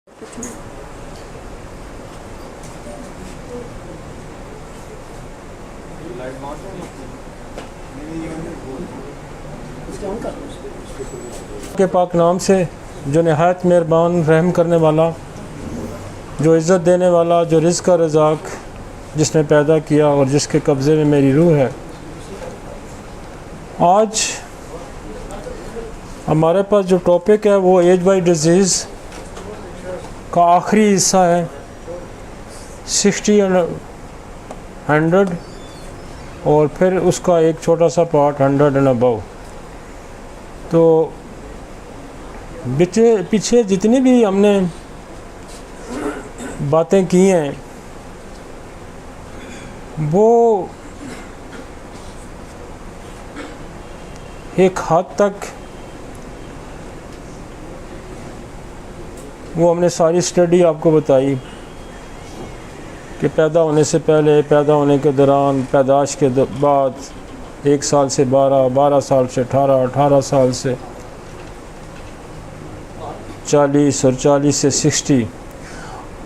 के पाक नाम से जो नहायत मेहरबान रहम करने वाला, जो इज़्ज़त देने वाला, जो रिज़्क़ का रज़ाक जिसने पैदा किया और जिसके कब्ज़े में मेरी रूह है। आज हमारे पास जो टॉपिक है वो एज बाई डिज़ीज़ का आखिरी हिस्सा है, 60 और 100, और फिर उसका एक छोटा सा पार्ट 100 एंड अबव। तो पीछे जितनी भी हमने बातें की हैं वो एक हद तक वो हमने सारी स्टडी आपको बताई कि पैदा होने से पहले, पैदा होने के दौरान, पैदाइश के बाद, 1 साल से 12, 12 साल से 18, 18 साल से 40 और 40 से 60।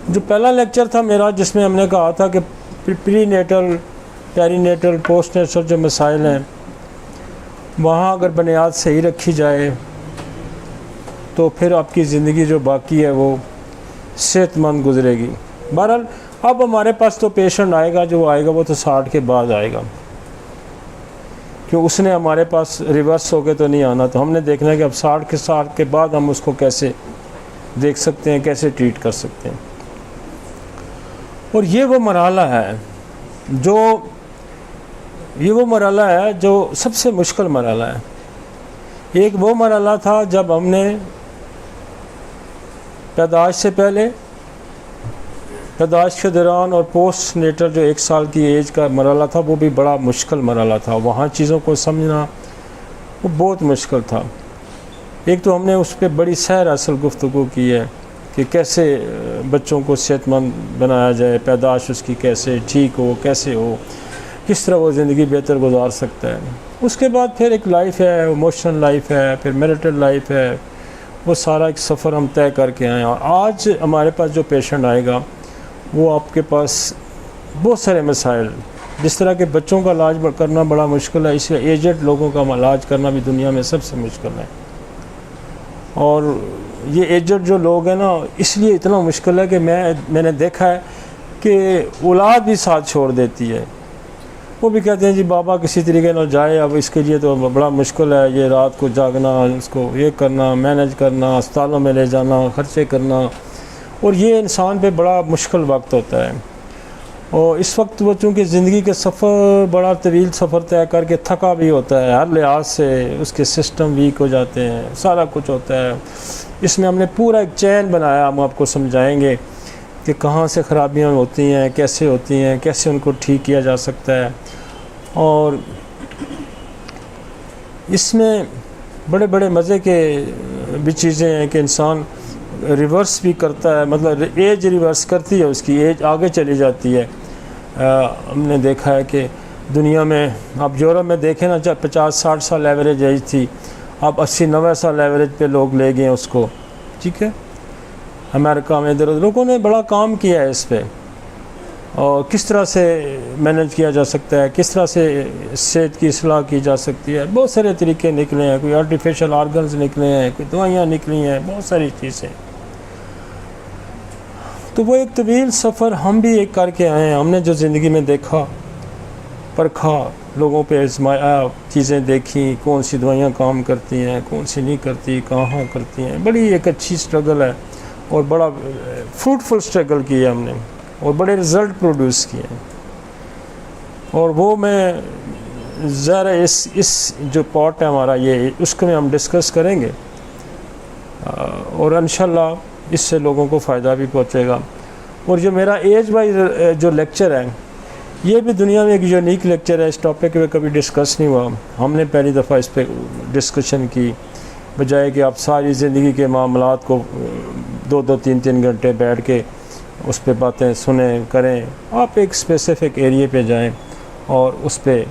जो पहला लेक्चर था मेरा जिसमें हमने कहा था कि prenatal, perinatal, postnatal जो मसाइल हैं वहाँ अगर बुनियाद सही रखी जाए तो फिर आपकी ज़िंदगी जो बाकी है वो सेहतमंद गुजरेगी। बहरहाल अब हमारे पास तो पेशेंट आएगा, जो आएगा वो तो 60 के बाद आएगा, क्यों उसने हमारे पास रिवर्स होके तो नहीं आना। तो हमने देखना है कि अब 60 के बाद हम उसको कैसे देख सकते हैं, कैसे ट्रीट कर सकते हैं। और ये वो मरहला है जो सबसे मुश्किल मरहला है। एक वो मरहला था जब हमने पैदाइश से पहले, पैदाइश के दौरान और पोस्ट नेटल जो 1 साल की एज का मरहला था वो भी बड़ा मुश्किल मरहला था। वहाँ चीज़ों को समझना वो बहुत मुश्किल था। एक तो हमने उस पर बड़ी सैर असल गुफ्तगू की है कि कैसे बच्चों को सेहतमंद बनाया जाए, पैदाइश उसकी कैसे ठीक हो, कैसे हो, किस तरह वो ज़िंदगी बेहतर गुजार सकता है। उसके बाद फिर एक लाइफ है, इमोशनल लाइफ है, फिर मैरिटल लाइफ है, वो सारा एक सफ़र हम तय करके आए। और आज हमारे पास जो पेशेंट आएगा वो आपके पास बहुत सारे मसाइल, जिस तरह के बच्चों का इलाज करना बड़ा मुश्किल है, इसलिए एजेड लोगों का इलाज करना भी दुनिया में सबसे मुश्किल है। और ये एजेड जो लोग हैं ना, इसलिए इतना मुश्किल है कि मैंने देखा है कि औलाद भी साथ छोड़ देती है। वो भी कहते हैं जी बाबा किसी तरीके ना जाए, अब इसके लिए तो बड़ा मुश्किल है, ये रात को जागना, इसको ये करना, मैनेज करना, अस्पतालों में ले जाना, खर्चे करना, और ये इंसान पे बड़ा मुश्किल वक्त होता है। और इस वक्त वो चूँकि ज़िंदगी के सफ़र, बड़ा तवील सफ़र तय करके थका भी होता है, हर लिहाज से उसके सिस्टम वीक हो जाते हैं, सारा कुछ होता है। इसमें हमने पूरा एक चैन बनाया, हम आपको समझाएंगे कि कहाँ से ख़राबियाँ होती हैं, कैसे होती हैं, कैसे उनको ठीक किया जा सकता है। और इसमें बड़े बड़े मज़े के भी चीज़ें हैं कि इंसान रिवर्स भी करता है, मतलब एज रिवर्स करती है, उसकी एज आगे चली जाती है। हमने देखा है कि दुनिया में, आप यूरोप में देखें ना, 50-60 साल एवरेज एज थी, अब 80-90 साल एवरेज पे लोग ले गए उसको, ठीक है। अमेरिका में इधर लोगों ने बड़ा काम किया है इस पर, और किस तरह से मैनेज किया जा सकता है, किस तरह से सेहत की इस्लाह की जा सकती है। बहुत सारे तरीके निकले हैं, कोई आर्टिफिशियल ऑर्गन्स निकले हैं, कोई दवाइयाँ निकली हैं, बहुत सारी चीज़ें। तो वो एक तवील सफ़र हम भी एक करके आए हैं। हमने जो ज़िंदगी में देखा, परखा, लोगों पे आजमाया, चीज़ें देखी, कौन सी दवाइयाँ काम करती हैं, कौन सी नहीं करती, कहाँ करती हैं। बड़ी एक अच्छी स्ट्रगल है और बड़ा फ्रूटफुल स्ट्रगल की है हमने, और बड़े रिज़ल्ट प्रोड्यूस किए हैं। और वो मैं ज़रा इस जो पार्ट है हमारा, ये उसको में हम डिस्कस करेंगे, और इंशाल्लाह इससे लोगों को फ़ायदा भी पहुँचेगा। और जो मेरा एज वाइज जो लेक्चर है, ये भी दुनिया में एक यूनिक लेक्चर है। इस टॉपिक पे कभी डिस्कस नहीं हुआ, हमने पहली दफ़ा इस पर डिस्कशन की, बजाय कि आप सारी ज़िंदगी के मामलात को 2-2, 3-3 घंटे बैठ के उस पर बातें सुने करें। आप एक स्पेसिफ़िक एरिए पे जाएं और उस पर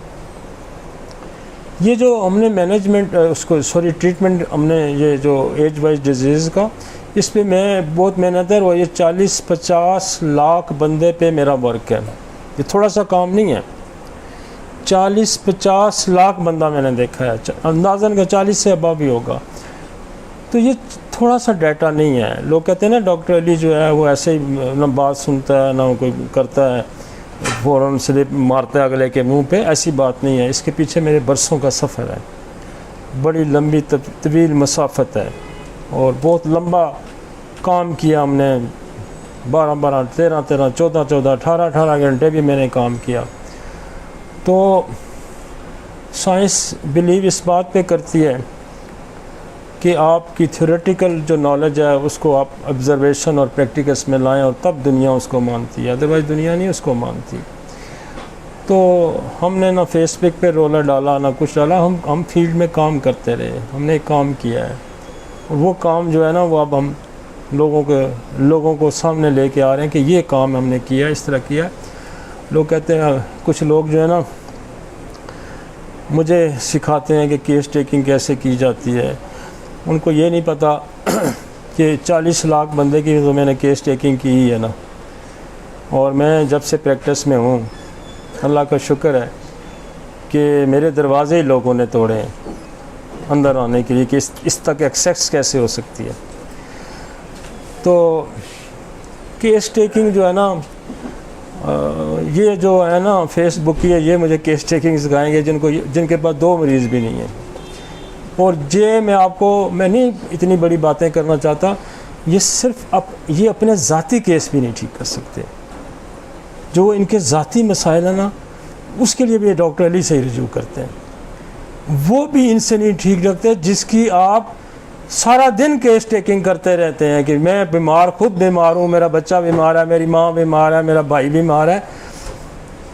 ये जो हमने मैनेजमेंट उसको ट्रीटमेंट हमने, ये जो एज वाइज डिजीज़ का, इस पे मैं बहुत मेहनत है, और ये 40-50 लाख बंदे पे मेरा वर्क है। ये थोड़ा सा काम नहीं है, 40-50 लाख बंदा मैंने देखा है, अंदाज़न का 40 से अबव भी होगा। तो ये थोड़ा सा डाटा नहीं है। लोग कहते हैं ना डॉक्टर अली जो है वो ऐसे ही ना बात सुनता है ना कोई करता है, फ़ौरन स्लिप मारता है अगले के मुंह पे, ऐसी बात नहीं है। इसके पीछे मेरे बरसों का सफ़र है, बड़ी लंबी तवील मसाफत है, और बहुत लंबा काम किया हमने। 12-12, 13-13, 14-14, 18-18 घंटे भी मैंने काम किया। तो साइंस बिलीव इस बात पे करती है कि आपकी थ्योरेटिकल जो नॉलेज है उसको आप ऑब्जर्वेशन और प्रैक्टिकल्स में लाएं, और तब दुनिया उसको मानती है, अदरवाइज़ दुनिया नहीं उसको मानती। तो हमने ना फेसबुक पे रोलर डाला ना कुछ डाला, हम फील्ड में काम करते रहे, हमने काम किया है, और वो काम जो है ना वो अब हम लोगों को सामने लेके आ रहे हैं कि ये काम हमने किया, इस तरह किया। लोग कहते हैं, कुछ लोग जो है ना मुझे सिखाते हैं कि केस टेकिंग कैसे की जाती है। उनको ये नहीं पता कि 40 लाख बंदे की तो मैंने केस टेकिंग की ही है ना। और मैं जब से प्रैक्टिस में हूँ, अल्लाह का शुक्र है कि मेरे दरवाज़े ही लोगों ने तोड़े हैं अंदर आने के लिए कि इस तक एक्सेस कैसे हो सकती है। तो केस टेकिंग जो है ना, ये जो है ना फेसबुक की है, ये मुझे केस टेकिंग सिखाएंगे जिनके पास 2 मरीज़ भी नहीं है। और मैं नहीं इतनी बड़ी बातें करना चाहता, ये सिर्फ ये अपने ज़ाती केस भी नहीं ठीक कर सकते। जो इनके ज़ाती मसाइल है ना, उसके लिए भी डॉक्टर अली से ही रिज्यू करते हैं, वो भी इनसे नहीं ठीक रखते। जिसकी आप सारा दिन केस टेकिंग करते रहते हैं कि मैं बीमार, खुद बीमार हूँ, मेरा बच्चा बीमार है, मेरी माँ बीमार है, मेरा भाई बीमार है,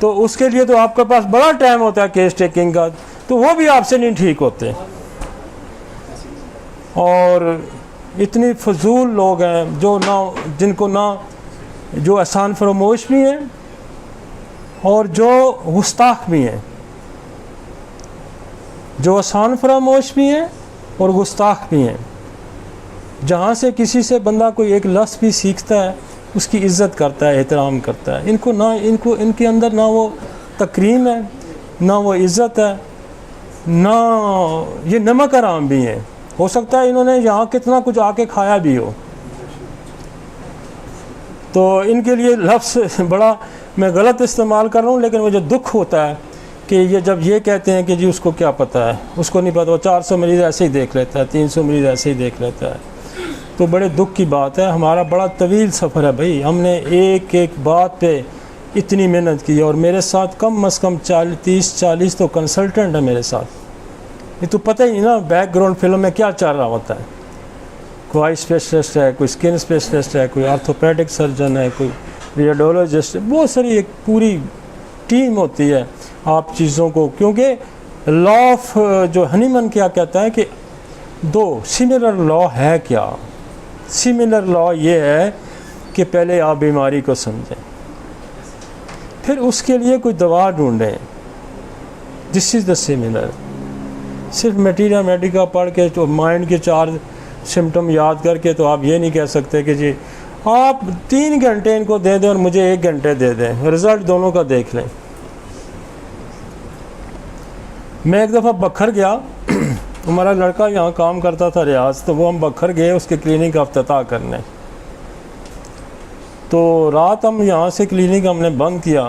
तो उसके लिए तो आपके पास बड़ा टाइम होता है केस टेकिंग का, तो वो भी आपसे नहीं ठीक होते। और इतनी फजूल लोग हैं जिनको जो आसान फरामोश भी हैं और जो गुस्ताख भी हैं, जो आसान फरामोश भी हैं और गुस्ताख भी हैं। जहाँ से किसी से बंदा कोई एक लफ्ज़ भी सीखता है, उसकी इज़्ज़त करता है, एहतराम करता है। इनके अंदर ना वो तकरीम है, ना वो इज़्ज़त है, ना ये नमक हराम भी हैं। हो सकता है इन्होंने यहाँ कितना कुछ आके खाया भी हो। तो इनके लिए लफ्ज़ बड़ा मैं गलत इस्तेमाल कर रहा हूँ, लेकिन मुझे दुख होता है कि जब ये कहते हैं कि जी उसको क्या पता है, उसको नहीं पता, वो 400 मरीज़ ऐसे ही देख लेता है, 300 मरीज़ ऐसे ही देख लेता है। तो बड़े दुख की बात है। हमारा बड़ा तवील सफ़र है भाई, हमने एक एक बात पे इतनी मेहनत की, और मेरे साथ कम अज़ कम 30-40 तो कंसल्टेंट है मेरे साथ। ये तो पता ही नहीं ना बैकग्राउंड फिल्म में क्या चल रहा होता है। कोई आई स्पेशलिस्ट है, कोई स्किन स्पेशलिस्ट है, कोई आर्थोपेडिक सर्जन है, कोई रेडियोलॉजिस्ट है, बहुत सारी एक पूरी टीम होती है आप चीज़ों को। क्योंकि लॉ ऑफ जो हनीमन क्या कहता है कि 2 सिमिलर लॉ है। क्या सिमिलर लॉ ये है कि पहले आप बीमारी को समझें, फिर उसके लिए कोई दवा ढूंढें। This is the similar. सिर्फ मटीरिया मेडिका पढ़ के तो माइंड के 4 सिम्टम याद करके तो आप ये नहीं कह सकते कि जी आप 3 घंटे इनको दे दें और मुझे 1 घंटे दे दें, रिज़ल्ट दोनों का देख लें। मैं एक दफ़ा बखर गया, हमारा लड़का यहाँ काम करता था रियाज, तो वो हम बखर गए उसके क्लिनिक का इफ्तिताह करने। तो रात हम यहाँ से क्लिनिक हमने बंद किया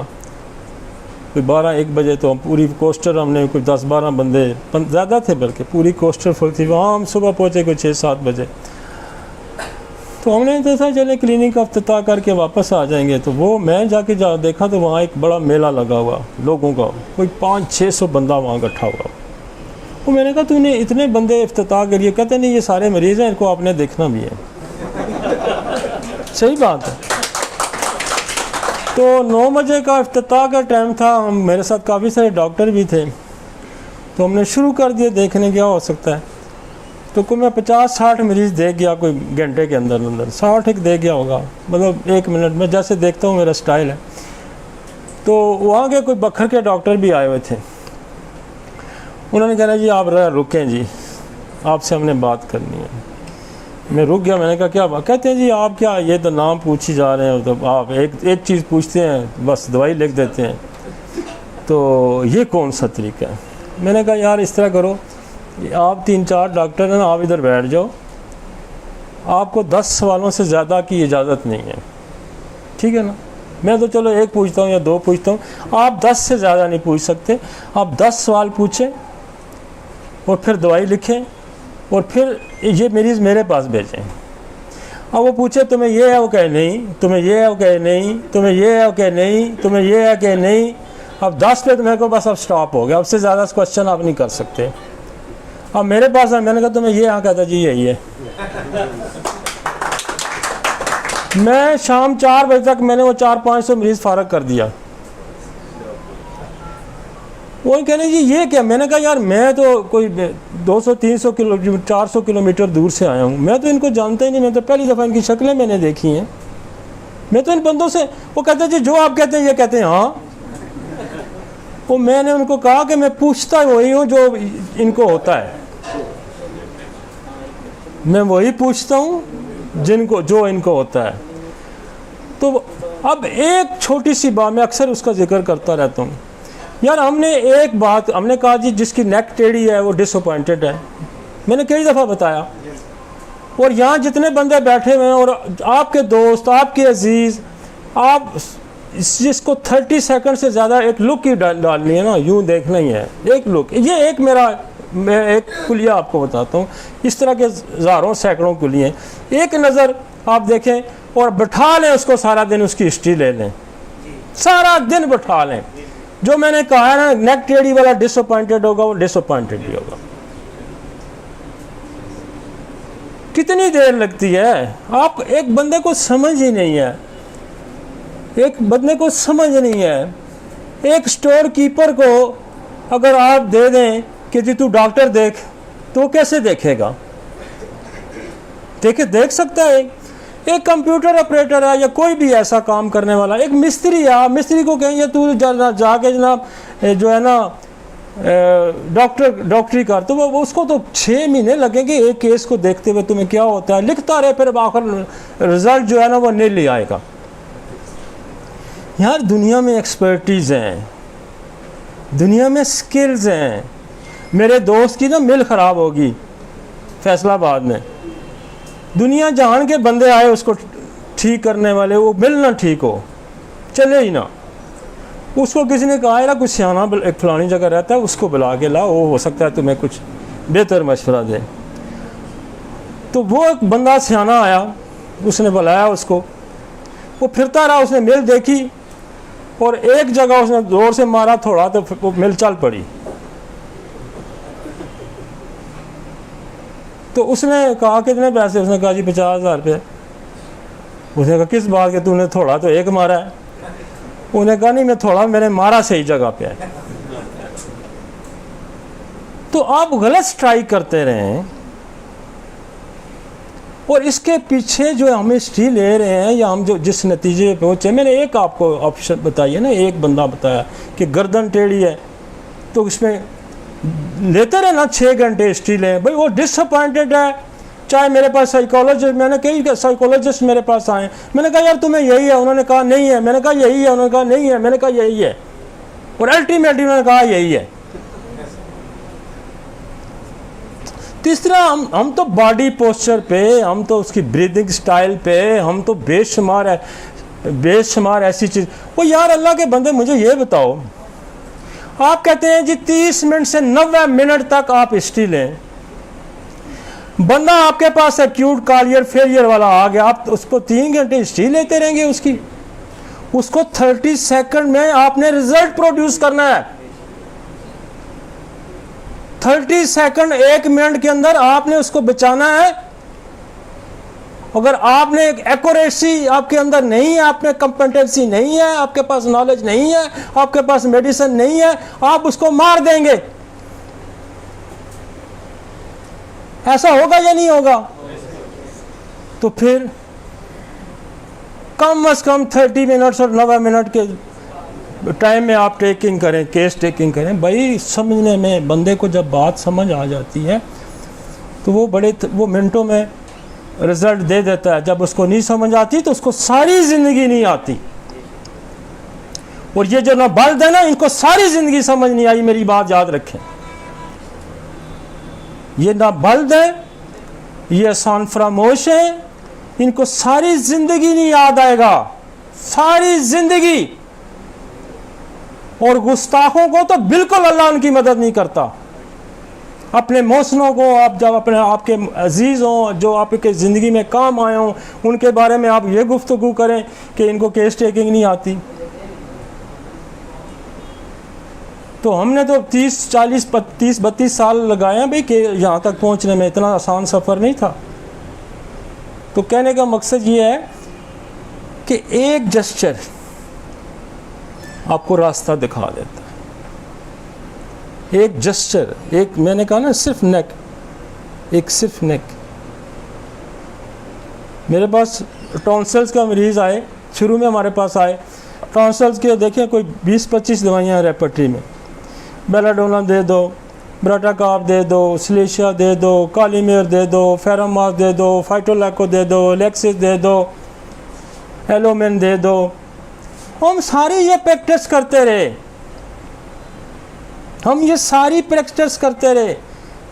कोई 12-1 बजे। तो पूरी कोस्टर हमने कोई 10-12 बंदे, ज़्यादा थे बल्कि, पूरी कोस्टर फुल थी। वहाँ हम सुबह पहुँचे कोई 6-7 बजे। तो हमने तो था चले क्लिनिक का इफ्तिताह करके वापस आ जाएंगे। तो वो मैं जाके देखा तो वहाँ एक बड़ा मेला लगा हुआ लोगों का, कोई 500-600 बंदा वहाँ इकट्ठा हुआ। तो मैंने कहा तूने इतने बंदे इफ्तिताह के लिए? कहते नहीं ये सारे मरीज़ हैं, इनको आपने देखना भी है। सही बात है। तो 9 बजे का इफ्तिताह का टाइम था, हम मेरे साथ काफ़ी सारे डॉक्टर भी थे, तो हमने शुरू कर दिया देखने क्या हो सकता है। तो कोई मैं 50-60 मरीज़ देख गया कोई घंटे के अंदर 60 एक देख गया होगा, मतलब 1 मिनट में जैसे देखता हूँ मेरा स्टाइल है। तो वहाँ के कोई बखर के डॉक्टर भी आए हुए थे। उन्होंने कहा जी आप रुकें जी, आपसे हमने बात करनी है। मैं रुक गया, मैंने कहा क्या बात? कहते हैं जी आप क्या ये तो नाम पूछ ही जा रहे हैं, तो आप एक चीज़ पूछते हैं बस दवाई लिख देते हैं, तो ये कौन सा तरीका है? मैंने कहा यार इस तरह करो, आप 3-4 डॉक्टर हैं ना, आप इधर बैठ जाओ, आपको 10 सवालों से ज़्यादा की इजाज़त नहीं है, ठीक है ना? मैं तो चलो 1 पूछता हूँ या 2 पूछता हूँ, आप 10 से ज़्यादा नहीं पूछ सकते। आप 10 सवाल पूछें और फिर दवाई लिखें और फिर ये मरीज़ मेरे पास भेजें। अब वो पूछे तुम्हें ये है, वो कहे नहीं, तुम्हें ये है, वो कहे नहीं, तुम्हें ये है, वो कहे नहीं, तुम्हें ये है, कहे नहीं। अब 10 पे तो मेरे को बस अब स्टॉप हो गया, अब से ज़्यादा क्वेश्चन आप नहीं कर सकते। अब मेरे पास है, मैंने कहा तुम्हें ये, हाँ कहता जी यही है। मैं शाम 4 बजे तक मैंने वो 400-500 मरीज़ फारग कर दिया। वो कहने जी ये क्या? मैंने कहा यार मैं तो कोई 200-300 किलोमीटर 400 किलोमीटर दूर से आया हूँ, मैं तो इनको जानता ही नहीं, मैं तो पहली दफ़ा इनकी शक्लें मैंने देखी हैं, मैं तो इन बंदों से। वो कहते जी जो आप कहते हैं ये कहते हैं हाँ। वो मैंने उनको कहा कि मैं पूछता वही हूँ जो इनको होता है, मैं वही पूछता हूँ जिनको जो इनको होता है। तो अब एक छोटी सी बात मैं अक्सर उसका जिक्र करता रहता हूँ यार, हमने एक बात हमने कहा जी जिसकी नेक टेढ़ी है वो डिसअपॉइंटेड है, मैंने कई दफ़ा बताया। और यहाँ जितने बंदे बैठे हुए हैं और आपके दोस्त, आपके अजीज़, आप जिसको 30 सेकंड से ज़्यादा एक लुक ही डालनी है ना, यूँ देखना ही है एक लुक। ये एक मैं एक कुलिया आपको बताता हूँ, इस तरह के हज़ारों सैकड़ों कुलिए हैं। एक नज़र आप देखें और बैठा लें उसको, सारा दिन उसकी हिस्ट्री ले लें, सारा दिन बैठा लें। जो मैंने कहा है ना नेक टेढ़ी वाला डिसअपॉइंटेड होगा, वो डिसअपॉइंटेड ही होगा। कितनी देर लगती है? आप एक बंदे को समझ ही नहीं है, एक बंदे को समझ नहीं है। एक स्टोर कीपर को अगर आप दे दें कि जी तू डॉक्टर देख, तो वो कैसे देखेगा? देख सकता है? एक कंप्यूटर ऑपरेटर है या कोई भी ऐसा काम करने वाला, एक मिस्त्री है, आप मिस्त्री को कहेंगे तू जाके जनाब जो है ना डॉक्टरी कर, तो वो उसको तो 6 महीने लगेंगे एक केस को देखते हुए, तुम्हें क्या होता है लिखता रहे, फिर आखिर रिजल्ट जो है ना वो नहीं ले आएगा। यार दुनिया में एक्सपर्टीज़ हैं, दुनिया में स्किल्स हैं। मेरे दोस्त की ना मिल ख़राब होगी फैसलाबाद में, दुनिया जहान के बंदे आए उसको ठीक करने वाले, वो मिल ना ठीक हो, चले ही ना। उसको किसी ने कहा यार कुछ सियाना एक फलानी जगह रहता है, उसको बुला के ला, वो हो सकता है तुम्हें कुछ बेहतर मशवरा दे। तो वो एक बंदा सियाना आया, उसने बुलाया उसको, वो फिरता रहा, उसने मिल देखी और एक जगह उसने जोर से मारा थोड़ा, तो वो मिल चल पड़ी। तो उसने कहा कितने पैसे? उसने कहा जी 50,000 रुपये। उसने कहा किस बात के, तूने थोड़ा तो एक मारा है? उन्होंने कहा नहीं मैं थोड़ा मैंने मारा सही जगह पे है। तो आप गलत स्ट्राइक करते रहें और इसके पीछे जो हम हिस्ट्री ले रहे हैं या हम जो जिस नतीजे पे पहुंचे, मैंने एक आपको ऑप्शन बताइए ना, एक बंदा बताया कि गर्दन टेढ़ी है, तो उसमें लेते रहे ना 6 घंटे हिस्ट्री लें भाई, वो डिसअपॉइंटेड है। चाहे मेरे पास साइकोलॉजिस्ट, मैंने कई साइकोलॉजिस्ट मेरे पास आए, मैंने कहा यार तुम्हें यही है, उन्होंने कहा नहीं है, मैंने कहा यही है, उन्होंने कहा नहीं है, मैंने कहा यही है, और अल्टीमेटली उन्होंने कहा यही है। तीसरा हम तो बॉडी पोस्चर पे, हम तो उसकी ब्रीदिंग स्टाइल पे, हम तो बेशुमार ऐसी चीज़। वो यार अल्लाह के बंदे मुझे ये बताओ, आप कहते हैं जी 30 मिनट से 90 मिनट तक आप हिस्ट्री लें, बंदा आपके पास एक्यूट कार्डियक फेलियर वाला आ गया, आप उसको 3 घंटे हिस्ट्री लेते रहेंगे उसकी? उसको 30 सेकंड में आपने रिजल्ट प्रोड्यूस करना है। 30 सेकंड 1 मिनट के अंदर आपने उसको बचाना है। अगर आपने एक एक्यूरेसी आपके अंदर नहीं है, आप में कंपेटेंसी नहीं है, आपके पास नॉलेज नहीं है, आपके पास मेडिसिन नहीं है, आप उसको मार देंगे। ऐसा होगा या नहीं होगा? तो फिर कम से कम 30 मिनट्स और 90 मिनट के टाइम में आप टेकिंग करें, केस टेकिंग करें। भाई समझने में, बंदे को जब बात समझ आ जाती है तो वो मिनटों में रिजल्ट दे देता है, जब उसको नहीं समझ आती तो उसको सारी ज़िंदगी नहीं आती। और ये जो नाबालिग है ना, इनको सारी ज़िंदगी समझ नहीं आई, मेरी बात याद रखें। ये नाबालिग है, ये आसान फरामोश है, इनको सारी ज़िंदगी नहीं याद आएगा, सारी ज़िंदगी। और गुस्ताखों को तो बिल्कुल अल्लाह उनकी मदद नहीं करता। अपने मोहसिनों को आप जब अपने आपके अजीज़ हों, जो आपके ज़िंदगी में काम आए हों, उनके बारे में आप ये गुफ्तगू करें कि इनको केस टेकिंग नहीं आती। तो हमने तो 30-32 साल लगाए हैं भाई कि यहाँ तक पहुँचने में, इतना आसान सफ़र नहीं था। तो कहने का मकसद ये है कि एक जेस्चर आपको रास्ता दिखा देता है। एक जेस्चर, एक मैंने कहा ना सिर्फ नेक, एक सिर्फ नेक। मेरे पास टॉन्सिल्स का मरीज़ आए, शुरू में हमारे पास आए टॉन्सिल्स के, देखिए कोई 20-25 दवाइयाँ रेपर्टरी में, बेलाडोना दे दो, ब्राटाकाप दे दो, सिलेशिया दे दो, कालीमेर दे दो, फेरामास दे दो, फाइटोलैको दे दो, लेक्सिस दे दो, एलोमेन दे दो। हम सारी ये प्रैक्टिस करते रहे, हम ये सारी प्रैक्टिस करते रहे।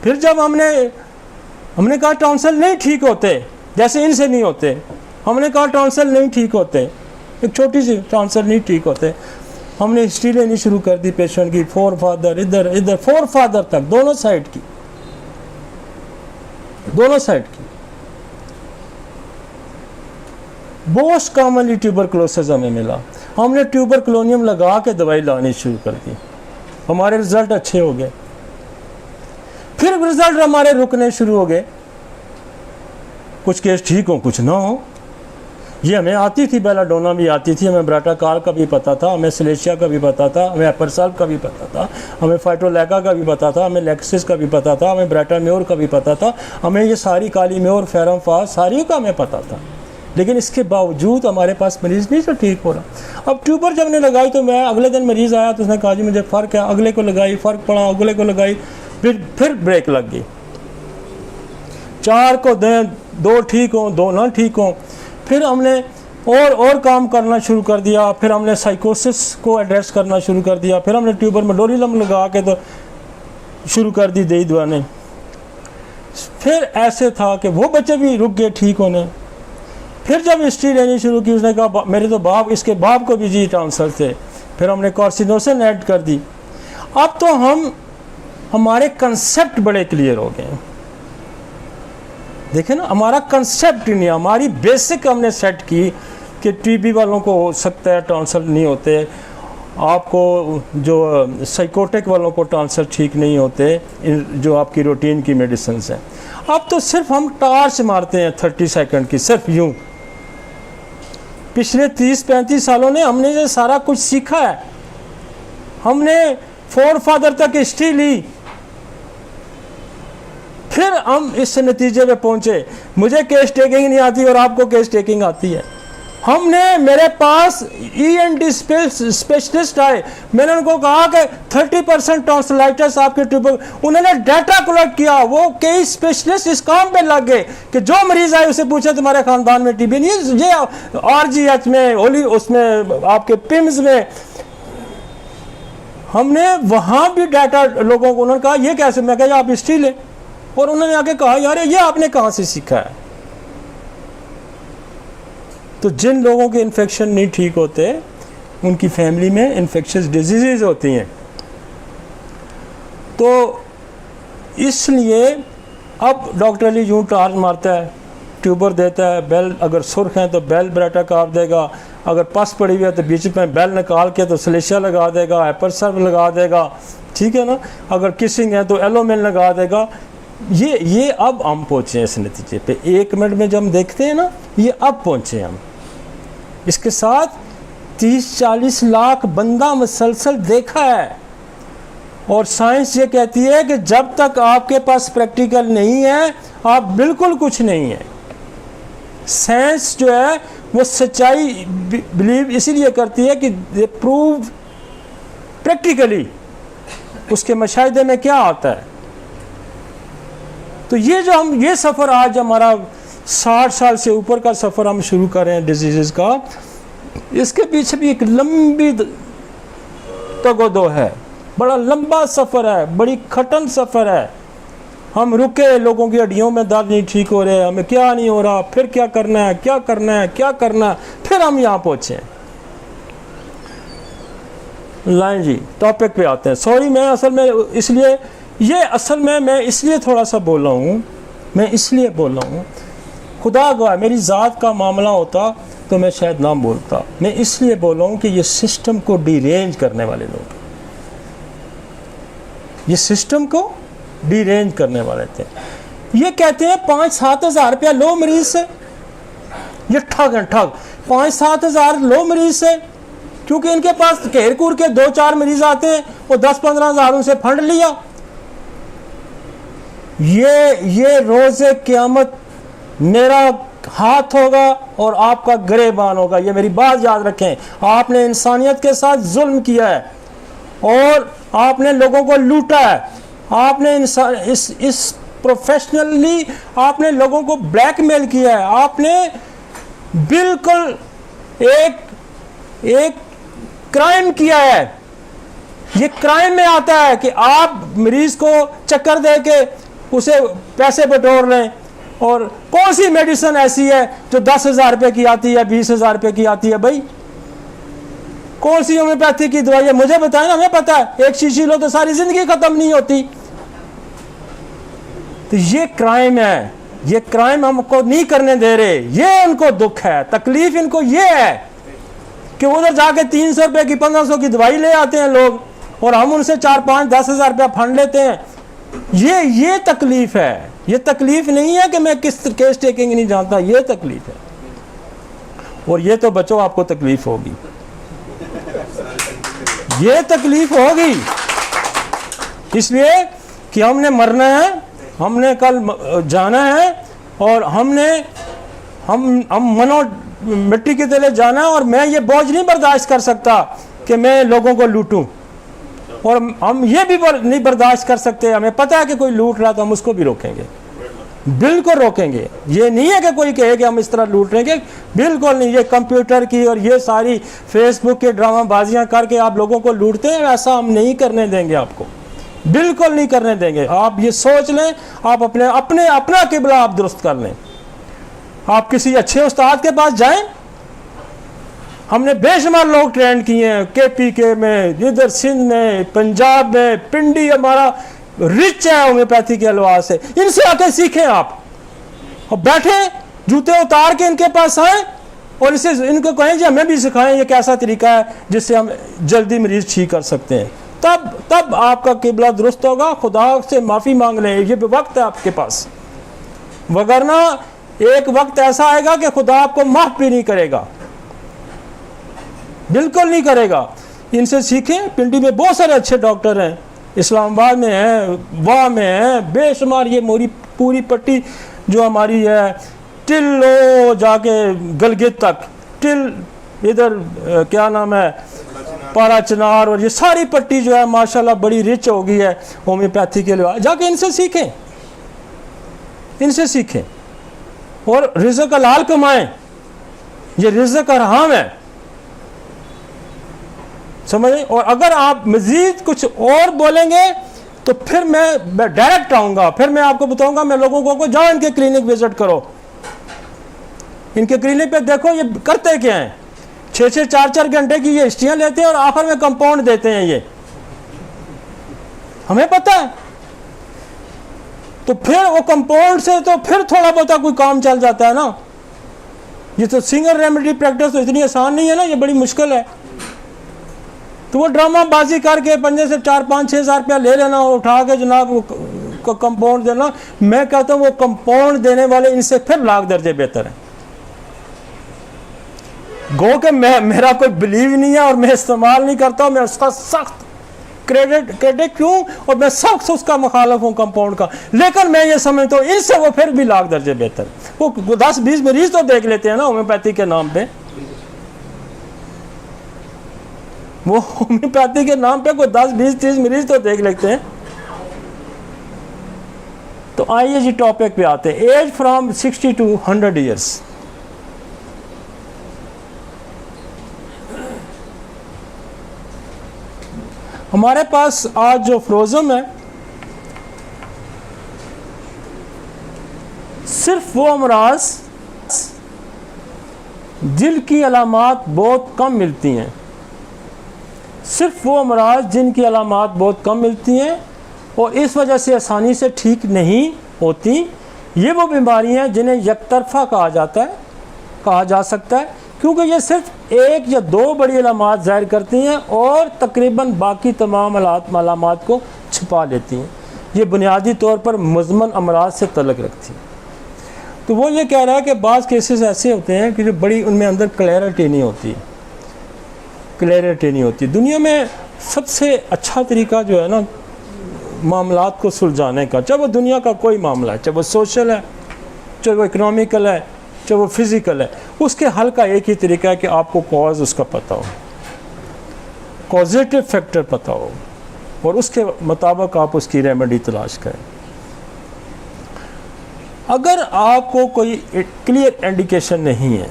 फिर जब हमने कहा टॉन्सिल नहीं ठीक होते, जैसे इनसे नहीं होते, हमने कहा टॉन्सिल नहीं ठीक होते, एक छोटी सी टॉन्सिल नहीं ठीक होते, हमने हिस्ट्री लेनी शुरू कर दी पेशेंट की, फोर फादर इधर इधर, फोर फादर तक, दोनों साइड की, दोनों साइड की। मोस्ट कॉमनली ट्यूबरकुलोसिस हमें मिला, हमने ट्यूबरकुलोनियम लगा के दवाई लानी शुरू कर दी, हमारे रिजल्ट अच्छे हो गए। फिर रिजल्ट हमारे रुकने शुरू हो गए, कुछ केस ठीक हो कुछ ना हो। ये हमें आती थी, बेलाडोना भी आती थी, हमें ब्राटाकार का भी पता था, हमें सिलेशिया का भी पता था, हमें एपरसाल्प का भी पता था, हमें फाइटोलैका का भी पता था, हमें लेक्सिस का भी पता था, हमें ब्राटाम्योर का भी पता था, हमें ये सारी कालीम्योर, फेरमफास सारी का हमें पता था। लेकिन इसके बावजूद हमारे पास मरीज़ नहीं तो ठीक हो रहा। अब ट्यूबर जब ने लगाई तो मैं अगले दिन मरीज़ आया तो उसने कहा जी मुझे फ़र्क है, अगले को लगाई फ़र्क पड़ा, अगले को लगाई, फिर ब्रेक लग गई। 4 को दें, 2 ठीक हों, 2 ना ठीक हों। फिर हमने और काम करना शुरू कर दिया, फिर हमने साइकोसिस को एड्रेस करना शुरू कर दिया, फिर हमने ट्यूबर में डोरिलम लगा के तो शुरू कर दी दही दवाने। फिर ऐसे था कि वो बच्चे भी रुक गए ठीक होने। फिर जब हिस्ट्री लेनी शुरू की, उसने कहा मेरे तो बाप, इसके बाप को भी जी टॉन्सिल थे। फिर हमने कार्सिनोसिन ऐड कर दी। अब तो हमारे कंसेप्ट बड़े क्लियर हो गए। देखें ना, हमारा कंसेप्ट ही नहीं, हमारी बेसिक हमने सेट की कि टीबी वालों को हो सकता है टॉन्सिल नहीं होते, आपको जो साइकोटिक वालों को टॉन्सिल ठीक नहीं होते, जो आपकी रूटीन की मेडिसिन है। अब तो सिर्फ हम टार्च मारते हैं 30 सेकंड की, सिर्फ यूं। पिछले 30-35 सालों ने हमने ये सारा कुछ सीखा है, हमने फोर फादर तक हिस्ट्री ली, फिर हम इस नतीजे पे पहुंचे। मुझे केस टेकिंग नहीं आती और आपको केस टेकिंग आती है। मेरे पास ENT स्पेशलिस्ट आए, मैंने उनको कहा कि 30% टॉन्सिलाइटिस आपके ट्यूबर, उन्होंने डाटा कलेक्ट किया, वो कई स्पेशलिस्ट इस काम पे लग गए कि जो मरीज आए उसे पूछे तुम्हारे खानदान में टीबी नहीं है, ये RGH में होली उसमें आपके पिम्स में। हमने वहां भी डाटा लोगों को, उन्होंने कहा ये कैसे, मैं कहा आप हिस्ट्री ले, और उन्होंने आके कहा यार ये आपने कहाँ से सीखा है। तो जिन लोगों के इन्फेक्शन नहीं ठीक होते, उनकी फैमिली में इन्फेक्शियस डिजीज़ होती हैं। तो इसलिए अब डॉक्टर अली यूँ टार्च मारता है, ट्यूबर देता है, बेल अगर सुर्ख हैं तो बेल ब्राटाकाप देगा, अगर पस पड़ी हुई है तो बीच में बेल निकाल के तो सिलेशिया लगा देगा, एपरसर्व लगा देगा, ठीक है ना, अगर किसिंग है तो एलोमेन लगा देगा। ये अब हम पहुँचे हैं इस नतीजे पे। 1 मिनट में जब हम देखते हैं ना, ये अब पहुँचे हम। इसके साथ 30-40 लाख बंदा मुसलसल देखा है, और साइंस ये कहती है कि जब तक आपके पास प्रैक्टिकल नहीं है आप बिल्कुल कुछ नहीं है। साइंस जो है वो सच्चाई बिलीव इसीलिए करती है कि दे प्रूव प्रैक्टिकली उसके मुशाहिदे में क्या आता है। तो ये जो हम ये सफ़र आज हमारा 60 साल से ऊपर का सफ़र हम शुरू कर रहे हैं डिजीज़ का, इसके पीछे भी एक लंबी तगोदो है, बड़ा लंबा सफ़र है, बड़ी कठिन सफ़र है। हम रुके, लोगों की हड्डियों में दर्द नहीं ठीक हो रहे, हमें क्या नहीं हो रहा, फिर क्या करना है, क्या करना है, क्या करना है, फिर हम यहाँ पहुँचे। लाइन जी, टॉपिक पे आते हैं। सॉरी, मैं असल में इसलिए मैं इसलिए थोड़ा सा बोल रहा हूँ, मैं इसलिए बोल रहा हूँ, खुदा गवाह मेरी ज़ात का मामला होता तो मैं शायद ना बोलता। मैं इसलिए बोल रहा हूँ कि ये सिस्टम को डिरेंज करने वाले लोग, ये सिस्टम को डिरेंज करने वाले थे। ये कहते हैं 5-7 हज़ार रुपया लो मरीज से, ये ठग हैं, ठग। 5-7 हज़ार लो मरीज से, क्योंकि इनके पास घेर कूर के 2-4 मरीज आते हैं, वो 10-15 हज़ार उनसे फंड लिया। ये रोज़े क़यामत मेरा हाथ होगा और आपका गिरेबान होगा। ये मेरी बात याद रखें। आपने इंसानियत के साथ जुल्म किया है और आपने लोगों को लूटा है, आपने इस प्रोफेशनली आपने लोगों को ब्लैकमेल किया है, आपने बिल्कुल एक क्राइम किया है। ये क्राइम में आता है कि आप मरीज को चक्कर दे के उसे पैसे बटोर लें। और कौन सी मेडिसिन ऐसी है जो 10,000 रुपये की आती है, 20,000 रुपये की आती है? भाई कौन सी होम्योपैथी की दवाई है? मुझे बताएं ना, हमें पता है। एक शीशी लो तो सारी जिंदगी खत्म नहीं होती। तो ये क्राइम है, ये क्राइम हमको नहीं करने दे रहे। ये उनको दुख है, तकलीफ इनको ये है कि उधर जाके 300 रुपये की 1500 की दवाई ले आते हैं लोग और हम उनसे 4-5-10 हज़ार रुपया फंड लेते हैं। ये तकलीफ है। ये तकलीफ नहीं है कि मैं किस केस टेकिंग नहीं जानता, ये तकलीफ है। और ये तो बच्चों आपको तकलीफ होगी, ये तकलीफ होगी, इसलिए कि हमने मरना है, हमने कल जाना है और हम मनो मिट्टी के तले जाना है। और मैं ये बोझ नहीं बर्दाश्त कर सकता कि मैं लोगों को लूटूं, और हम ये भी नहीं बर्दाश्त कर सकते। हमें पता है कि कोई लूट रहा तो हम उसको भी रोकेंगे, बिल्कुल रोकेंगे। ये नहीं है कि कोई कहे कि हम इस तरह लूट लेंगे, बिल्कुल नहीं। ये कंप्यूटर की और ये सारी फेसबुक के ड्रामाबाजियां करके आप लोगों को लूटते हैं, ऐसा हम नहीं करने देंगे, आपको बिल्कुल नहीं करने देंगे। आप ये सोच लें, आप अपना किबला आप दुरुस्त कर लें। आप किसी अच्छे उस्ताद के पास जाएं। हमने बेशुमार लोग ट्रेंड किए हैं, KPK में, इधर सिंध में, पंजाब में, पिंडी हमारा रिच है होम्योपैथी के अल्फाज से। इनसे आके सीखें आप, और बैठे जूते उतार के इनके पास आए और इसे इनको कहें कि हमें भी सिखाएं ये कैसा तरीका है जिससे हम जल्दी मरीज ठीक कर सकते हैं। तब आपका किबला दुरुस्त होगा। खुदा से माफ़ी मांग लें, ये वक्त है आपके पास, वगरना एक वक्त ऐसा आएगा कि खुदा आपको माफ़ भी नहीं करेगा, बिल्कुल नहीं करेगा। इनसे सीखें। पिंडी में बहुत सारे अच्छे डॉक्टर हैं, इस्लामाबाद में हैं, वाह में हैं, बेशुमार। ये मोरी पूरी पट्टी जो हमारी है, टिल्लो जाके गलगित तक, टिल इधर क्या नाम है, पारा चिनार, और ये सारी पट्टी जो है माशाल्लाह बड़ी रिच हो गई है होम्योपैथी के लिए। जाके इनसे सीखें, इनसे सीखें और रिज़्क़ हलाल कमाएं। ये रिज़्क़ हराम है, समझे। और अगर आप मजीद कुछ और बोलेंगे तो फिर मैं डायरेक्ट आऊँगा, फिर मैं आपको बताऊँगा। मैं लोगों को जाओ इनके क्लिनिक विजिट करो, इनके क्लिनिक पे देखो ये करते क्या हैं। 6-6, 4-4 घंटे की ये हिस्ट्रियाँ लेते हैं और आखिर में कंपाउंड देते हैं। ये हमें पता है। तो फिर वो कंपाउंड से तो फिर थोड़ा बहुत कोई काम चल जाता है ना। ये तो सिंगल रेमेडी प्रैक्टिस तो इतनी आसान नहीं है ना, ये बड़ी मुश्किल है। तो वो ड्रामाबाजी करके पंजे से 4-5-6 हज़ार रुपया ले लेना और उठा के जनाब को कंपाउंड देना। मैं कहता हूँ वो कंपाउंड देने वाले इनसे फिर लाख दर्जे बेहतर है। गो के मेरा कोई बिलीव नहीं है और मैं इस्तेमाल नहीं करता हूँ, मैं उसका सख्त क्रेडिट क्यों, और मैं सख्त उसका मुखालफ हूँ कंपाउंड का। लेकिन मैं ये समझता हूँ इनसे वो फिर भी लाख दर्जे बेहतर। वो 10-20 मरीज तो देख लेते हैं ना होम्योपैथी के नाम पे। वो होम्योपैथी के नाम पे कोई 10-20-30 मरीज तो देख लेते हैं। तो आइए जी टॉपिक पे आते हैं, एज फ्रॉम 60 to 100 ईयर्स। हमारे पास आज जो फ्रोजम है, सिर्फ वो अमराज जिनकी अलामात बहुत कम मिलती हैं, सिर्फ वो अमराज जिनकी अलामात बहुत कम मिलती हैं और इस वजह से आसानी से ठीक नहीं होती, ये वो बीमारियां हैं जिन्हें यकतरफा कहा जा सकता है, क्योंकि ये सिर्फ एक या दो बड़ी अलामात ज़ाहिर करती हैं और तकरीबन बाकी तमाम अलामात को छुपा लेती हैं। ये बुनियादी तौर पर मुज़मन अमराज से तल्लुक़ रखती हैं। तो वो ये कह रहा है कि बाज़ केसेस ऐसे होते हैं कि जो बड़ी उनमें अंदर क्लैरिटी नहीं होती। दुनिया में सबसे अच्छा तरीका जो है ना मामलात को सुलझाने का, चाहे वो दुनिया का कोई मामला है, चाहे वो सोशल है, चाहे वो इकोनॉमिकल है, चाहे वो फिज़िकल है, उसके हल का एक ही तरीका है कि आपको कॉज उसका पता हो, कॉजेटिव फैक्टर पता हो और उसके मुताबिक आप उसकी रेमेडी तलाश करें। अगर आपको कोई क्लियर इंडिकेशन नहीं है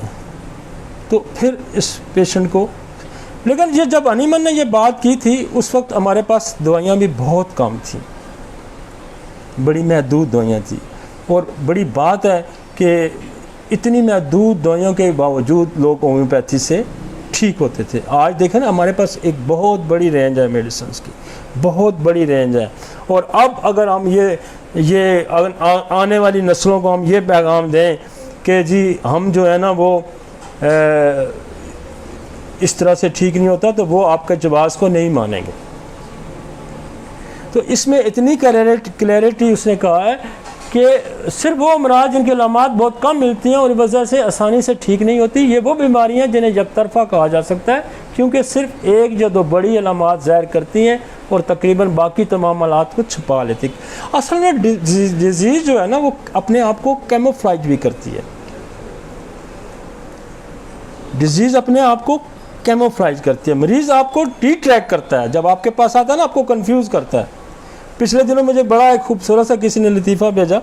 तो फिर इस पेशेंट को, लेकिन ये जब अनीमन ने ये बात की थी उस वक्त हमारे पास दवाइयाँ भी बहुत कम थी, बड़ी महदूद दवाइयाँ थी। और बड़ी बात है कि इतनी महदूद दवाइयों के बावजूद लोग होम्योपैथी से ठीक होते थे। आज देखें ना, हमारे पास एक बहुत बड़ी रेंज है मेडिसिन की, बहुत बड़ी रेंज है। और अब अगर हम ये आने वाली नस्लों को हम ये पैगाम दें कि जी हम जो है ना वो इस तरह से ठीक नहीं होता, तो वो आपके जवाब को नहीं मानेंगे। तो इसमें इतनी क्लैरिटी उसने कहा है कि सिर्फ वो अमराज जिनकी अलामात बहुत कम मिलती हैं और इस वजह से आसानी से ठीक नहीं होती, ये वो बीमारियां हैं जिन्हें यकतरफा कहा जा सकता है, क्योंकि सिर्फ एक या दो बड़ी अलामात ज़ाहिर करती हैं और तकरीबन बाकी तमाम हालात को छुपा लेती है। असल में डिजीज़ जो है ना वो अपने आप को कैमोफ्लेज भी करती है। डिजीज़ अपने आप को कैमोफ्लेज करती है। मरीज़ आपको डिट्रैक्ट करता है, जब आपके पास आता है ना आपको कंफ्यूज करता है। पिछले दिनों मुझे बड़ा एक खूबसूरत सा किसी ने लतीफ़ा भेजा।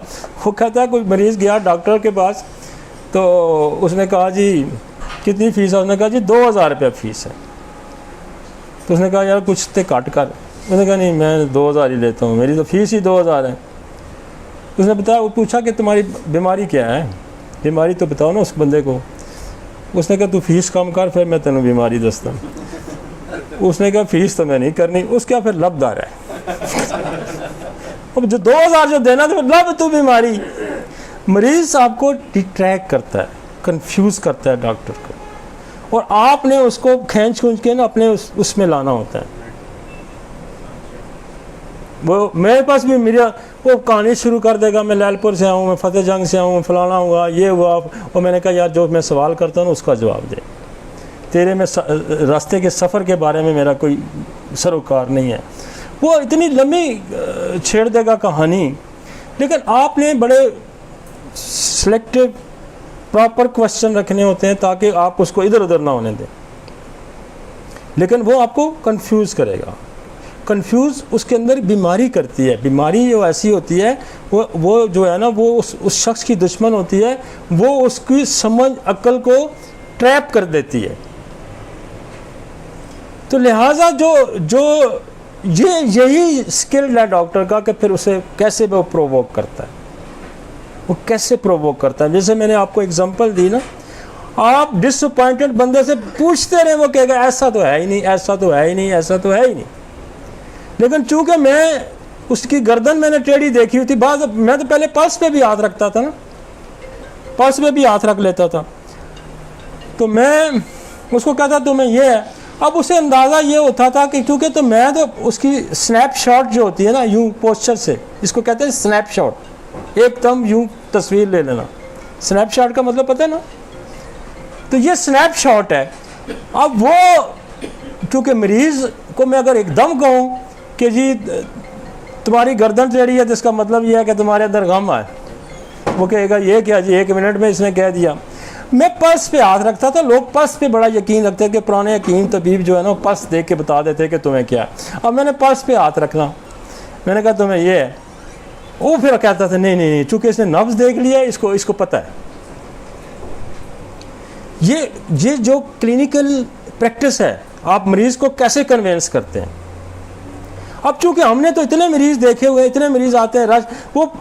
वो कहता है कोई मरीज़ गया डॉक्टर के पास, तो उसने कहा जी कितनी फ़ीस है? उसने कहा जी 2000 रुपये फ़ीस है। तो उसने कहा यार कुछ तो काट कर। उसने कहा नहीं मैं 2000 ही लेता हूँ, मेरी तो फ़ीस ही 2000 है। उसने बताया, वो पूछा कि तुम्हारी बीमारी क्या है, बीमारी तो बताओ ना उस बंदे को। उसने कहा तू फ़ीस कम कर फिर मैं तेनों बीमारी दसता। उसने कहा फ़ीस तो मैं नहीं करनी। उसका फिर लबदार है अब जो 2000 जो देना तो लब तू बीमारी। मरीज आपको डिट्रैक्ट करता है, कंफ्यूज करता है डॉक्टर को, और आपने उसको खींच के ना अपने उसमें लाना होता है। वो मेरे पास भी मेरा वो कहानी शुरू कर देगा, मैं लैलपुर से आऊँ, मैं फतेह जंग से आऊँ, फलाना हुआ, ये हुआ। और मैंने कहा यार जो मैं सवाल करता हूँ उसका जवाब दे, तेरे में रास्ते के सफ़र के बारे में मेरा कोई सरोकार नहीं है। वो इतनी लंबी छेड़ देगा कहानी, लेकिन आपने बड़े सिलेक्टिव प्रॉपर क्वेश्चन रखने होते हैं ताकि आप उसको इधर उधर ना होने दें। लेकिन वो आपको कंफ्यूज करेगा। कंफ्यूज उसके अंदर बीमारी करती है। बीमारी जो ऐसी होती है वो जो है ना वो उस शख्स की दुश्मन होती है, वो उसकी समझ अक्ल को ट्रैप कर देती है। तो लिहाजा जो यही स्किल है डॉक्टर का कि फिर उसे कैसे वो प्रोवोक करता है, वो कैसे प्रोवोक करता है। जैसे मैंने आपको एग्जांपल दी ना, आप डिसअपॉइंटेड बंदे से पूछते रहे, वो कहेगा ऐसा तो है ही नहीं, ऐसा तो है ही नहीं, ऐसा तो है ही नहीं। लेकिन चूंकि मैं उसकी गर्दन मैंने टेढ़ी देखी हुई थी, मैं तो पहले पर्स पे भी हाथ रखता था ना, पर्स पे भी हाथ रख लेता था, तो मैं उसको कहता तुम्हें ये है। अब उसे अंदाज़ा ये होता था कि क्योंकि तो मैं तो उसकी स्नैपशॉट जो होती है ना यूं पोस्चर से, इसको कहते हैं स्नैपशॉट, एकदम यूं तस्वीर ले लेना। स्नैपशॉट का मतलब पता है ना, तो ये स्नैपशॉट है। अब वो क्योंकि मरीज़ को मैं अगर एकदम कहूँ कि जी तुम्हारी गर्दन टेढ़ी है तो इसका मतलब ये है कि तुम्हारे अंदर गम है, वो कहेगा ये क्या जी 1 मिनट में इसने कह दिया। मैं पर्स पे हाथ रखता था, लोग पर्स पे बड़ा यकीन रखते हैं कि पुराने यकीन तबीब जो है ना पर्स देख के बता देते कि तुम्हें क्या है। अब मैंने पर्स पे हाथ रखना, मैंने कहा तुम्हें ये है, वो फिर कहता था नहीं नहीं नहीं, चूंकि इसने नब्ज देख लिया, इसको पता है। ये जो क्लिनिकल प्रैक्टिस है, आप मरीज को कैसे कन्वेंस करते हैं। अब चूंकि हमने तो इतने मरीज देखे हुए, इतने मरीज आते हैं, वो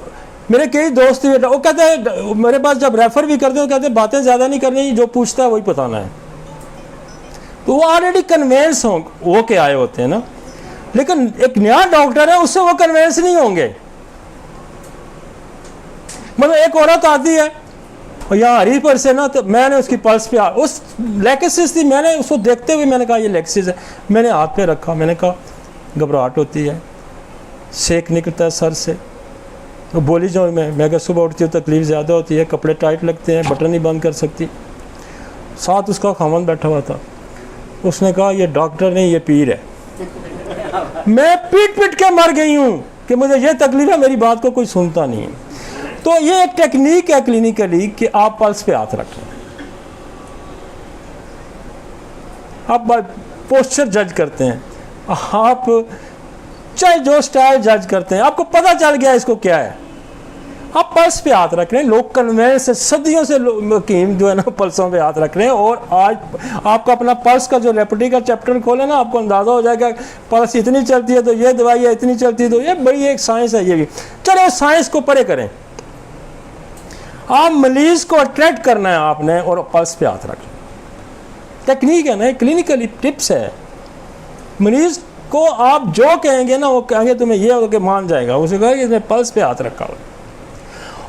मेरे कई दोस्त थे, वो कहते हैं मेरे पास जब रेफर भी करते हैं, कहते हैं बातें ज़्यादा नहीं करनी, जो पूछता है वही बताना है। तो वो ऑलरेडी कन्वेंस हो के आए होते हैं ना। लेकिन एक नया डॉक्टर है, उससे वो कन्वेंस नहीं होंगे। मतलब एक औरत आती है और यहाँ हरीपुर से ना, तो मैंने उसकी पल्स पे उस लेक्सिस थी, मैंने उसको देखते हुए मैंने कहा ये लेक्सिस है। मैंने हाथ पे रखा, मैंने कहा घबराहट होती है, सेक निकलता है सर से। तो बोली जो मैं कहा सुबह उठती हूँ तकलीफ ज़्यादा होती है, कपड़े टाइट लगते हैं, बटन नहीं बंद कर सकती। साथ उसका खामन बैठा हुआ था, उसने कहा ये डॉक्टर नहीं, ये पीर है। मैं पीट के मर गई हूँ कि मुझे ये तकलीफ है, मेरी बात को कोई सुनता नहीं है। तो ये एक टेक्निक है क्लिनिकली कि आप पल्स पे हाथ रखें, आप पोस्चर जज करते हैं, आप चाहे जो स्टाइल जज करते हैं, आपको पता चल गया इसको क्या है, आप पल्स पे हाथ रख रहे हैं। लोग कन्वेंस से सदियों से हकीम जो है ना पल्सों पे हाथ रख रहे हैं। और आज आपका अपना पल्स का जो रेपेटी का चैप्टर खोले ना, आपको अंदाजा हो जाएगा पल्स इतनी चलती है तो ये दवाई है, इतनी चलती है तो ये। बड़ी एक साइंस है ये भी। चलो साइंस को परे करें, आप मरीज को अट्रैक्ट करना है आपने, और पल्स पे हाथ रखें। टेक्निक है ना, क्लिनिकली टिप्स है। मरीज को आप जो कहेंगे ना, वो कहेंगे तुम्हें ये होकर मान जाएगा। उसे कहेगा इसने पल्स पे हाथ रखा हुआ।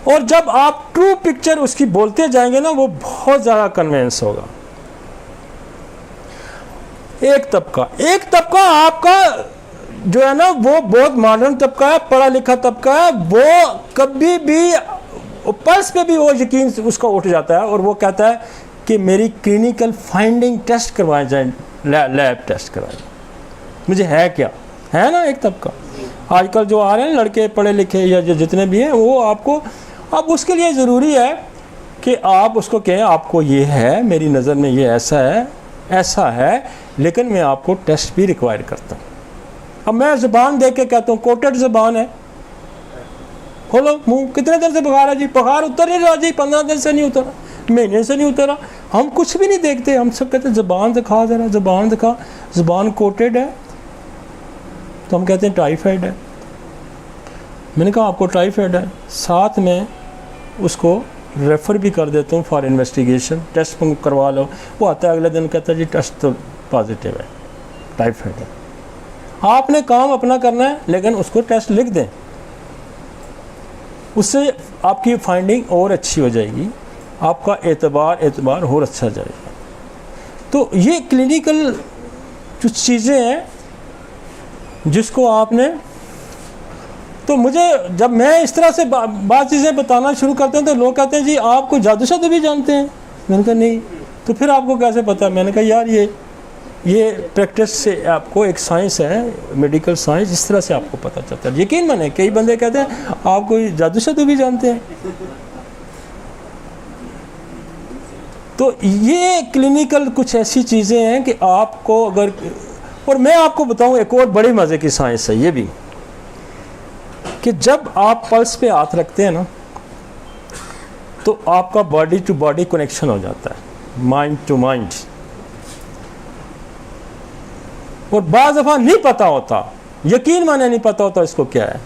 और जब आप ट्रू पिक्चर उसकी बोलते जाएंगे ना, वो बहुत ज़्यादा कन्विंस होगा। एक तबका आपका जो है ना, वो बहुत मॉडर्न तबका है, पढ़ा लिखा तबका है। वो कभी भी पल्स पे भी वो यकीन उसका उठ जाता है, और वो कहता है कि मेरी क्लिनिकल फाइंडिंग टेस्ट करवाए जाए, लैब टेस्ट करवाए, मुझे है क्या है ना। एक तबका आजकल जो आ रहे हैं लड़के पढ़े लिखे या जो जितने भी हैं, वो आपको, अब उसके लिए ज़रूरी है कि आप उसको कहें आपको ये है, मेरी नज़र में ये ऐसा है, लेकिन मैं आपको टेस्ट भी रिक्वायर करता हूँ। अब मैं ज़ुबान देख के कहता हूँ कोटेड ज़ुबान है, खोलो मुंह, कितने दिन से बुखार है जी, बुखार उतर नहीं रहा जी, 15 दिन से नहीं उतरा, महीने से नहीं उतरा। हम कुछ भी नहीं देखते, हम सब कहते हैं ज़ुबान दिखा ज़रा, ज़ुबान दिखा। ज़ुबान कोटेड है तो हम कहते हैं टाइफाइड है। मैंने कहा आपको टाइफाइड है, साथ में उसको रेफ़र भी कर देता हूँ फॉर इन्वेस्टिगेशन, टेस्ट करवा लो। वो आता है अगले दिन, कहता है जी टेस्ट तो पॉजिटिव है, टाइफाइड है। आपने काम अपना करना है, लेकिन उसको टेस्ट लिख दें, उससे आपकी फाइंडिंग और अच्छी हो जाएगी, आपका एतबार और अच्छा जाएगा। तो ये क्लिनिकल जो चीज़ें हैं जिसको आपने, तो मुझे जब मैं इस तरह से बात चीज़ें बताना शुरू करते हैं तो लोग कहते हैं जी आप कोई जादू शादू भी जानते हैं। मैंने कहा नहीं। तो फिर आपको कैसे पता? मैंने कहा यार ये प्रैक्टिस से आपको एक साइंस है, मेडिकल साइंस, इस तरह से आपको पता चलता है। यकीन माने कई बंदे कहते हैं आप कोई जादू शादू भी जानते हैं। तो ये क्लिनिकल कुछ ऐसी चीज़ें हैं कि आपको अगर, और मैं आपको बताऊं एक और बड़ी मज़े की साइंस है ये भी, कि जब आप पल्स पे हाथ रखते हैं ना, तो आपका बॉडी टू बॉडी कनेक्शन हो जाता है, माइंड टू माइंड। और बाज़ दफ़ा नहीं पता होता, यकीन माने नहीं पता होता इसको क्या है।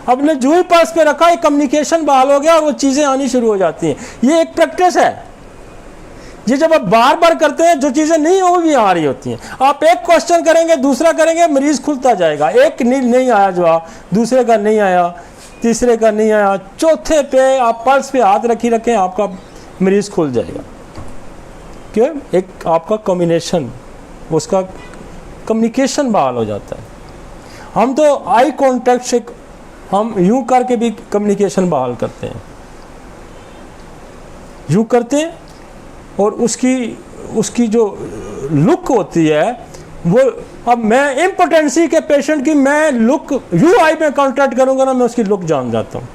अब ने जो ही पल्स पे रखा, एक कम्युनिकेशन बहाल हो गया और वो चीज़ें आनी शुरू हो जाती हैं। ये एक प्रैक्टिस है। ये जब आप बार बार करते हैं, जो चीज़ें नहीं वो भी आ रही होती हैं। आप एक क्वेश्चन करेंगे, दूसरा करेंगे, मरीज खुलता जाएगा। एक नहीं आया जवाब, दूसरे का नहीं आया, तीसरे का नहीं आया, चौथे पे आप पल्स पे हाथ रखें, आपका मरीज खुल जाएगा। क्यों? एक आपका कॉम्बिनेशन, उसका कम्युनिकेशन बहाल हो जाता है। हम तो आई कॉन्टैक्ट से हम यूं करके भी कम्युनिकेशन बहाल करते हैं, यूं करते हैं, और उसकी जो लुक होती है वो, अब मैं इम्पोटेंसी के पेशेंट की मैं लुक यू आई में कांटेक्ट करूंगा ना, मैं उसकी लुक जान जाता हूं।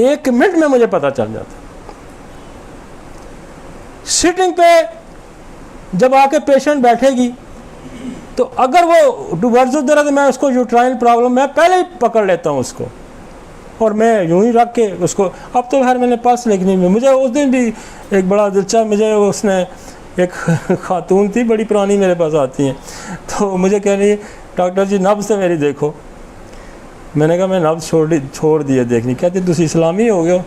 1 मिनट में मुझे पता चल जाता। सिटिंग पे जब आके पेशेंट बैठेगी तो अगर वो टूवर्ड्स दर्द, मैं उसको यूट्राइन प्रॉब्लम मैं पहले ही पकड़ लेता हूँ उसको, और मैं यूं ही रख के उसको, अब तो खैर मैंने पर्स लिखनी में, मुझे उस दिन भी एक बड़ा दिलचस्प, मुझे उसने एक खातून थी बड़ी पुरानी मेरे पास आती हैं, तो मुझे कह रही है डॉक्टर जी नब्ज़ तो मेरी देखो। मैंने कहा मैं नब्ज़ छोड़ दिए देखनी। कहती तुम इस्लामी हो गए हो।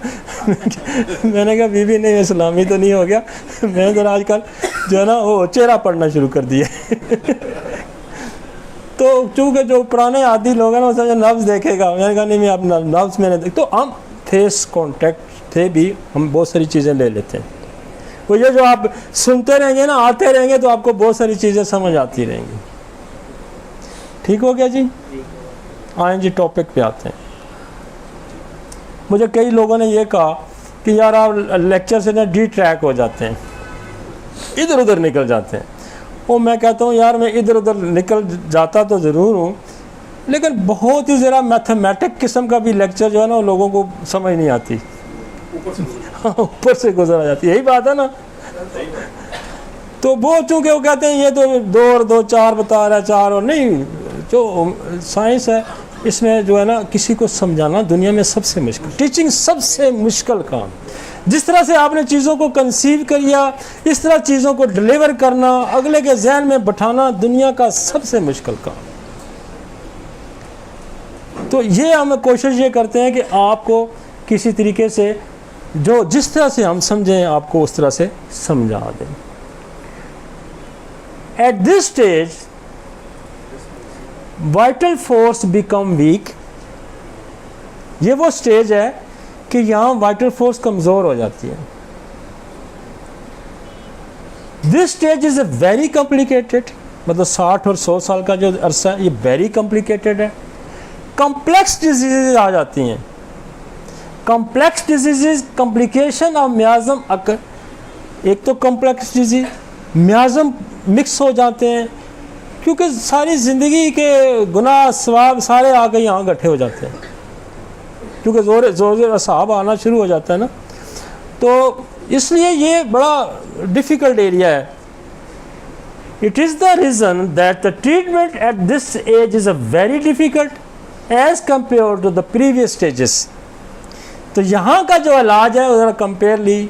मैंने कहा बीबी नहीं, इस्लामी तो नहीं हो गया, मैंने तो आजकल जो है ना वो चेहरा पढ़ना शुरू कर दिया। तो चूँकि जो पुराने आदि लोग हैं ना, वो नब्ज़ देखेगा। मैंने कहा नहीं, मैं अब नब्ज़ मैंने देख, तो हम फेस कॉन्टेक्ट थे भी हम बहुत सारी चीज़ें ले लेते हैं। वो ये जो आप सुनते रहेंगे ना, आते रहेंगे, तो आपको बहुत सारी चीज़ें समझ आती रहेंगी। ठीक हो गया जी? आए जी टॉपिक पे आते हैं। मुझे कई लोगों ने ये कहा कि यार आप लेक्चर से ना डिट्रैक हो जाते हैं, इधर उधर निकल जाते हैं। वो मैं कहता हूँ यार मैं इधर उधर निकल जाता तो ज़रूर हूँ, लेकिन बहुत ही ज़रा मैथमेटिक किस्म का भी लेक्चर जो है ना, लोगों को समझ नहीं आती, ऊपर से गुजरा जाती है। यही बात है ना। तो वो चूँकि वो कहते हैं ये तो 2 और 2 4 बता रहा है, 4 और नहीं, जो साइंस है इसमें जो है ना, किसी को समझाना दुनिया में सबसे मुश्किल, टीचिंग सबसे मुश्किल काम। जिस तरह से आपने चीज़ों को कंसीव किया, इस तरह चीज़ों को डिलीवर करना, अगले के जहन में बैठाना दुनिया का सबसे मुश्किल काम। तो ये हम कोशिश ये करते हैं कि आपको किसी तरीके से जो जिस तरह से हम समझें आपको उस तरह से समझा दें। At this stage vital force become weak. ये वो स्टेज है कि यहाँ वाइटल फोर्स कमज़ोर हो जाती है। This stage is a very complicated, मतलब 60 और 100 साल का जो अरसा है ये वेरी कॉम्प्लिकेटेड है। कॉम्प्लेक्स डिजीज़ आ जाती हैं। कॉम्प्लेक्स डिजीज़ कॉम्प्लिकेशन ऑफ मियाज़म अकर। एक तो कॉम्प्लेक्स डिजीज मियाज़म मिक्स हो जाते हैं, क्योंकि सारी ज़िंदगी के गुनाह सवाब सारे आके यहाँ इकट्ठे हो जाते हैं, क्योंकि ज़ोर ज़ोर असाब आना शुरू हो जाता है ना। तो इसलिए ये बड़ा डिफ़िकल्ट एरिया है। It is the reason that the treatment at this age is a very difficult age compare to the previous stages. तो यहाँ का जो इलाज है ज़रा कंपेयरली,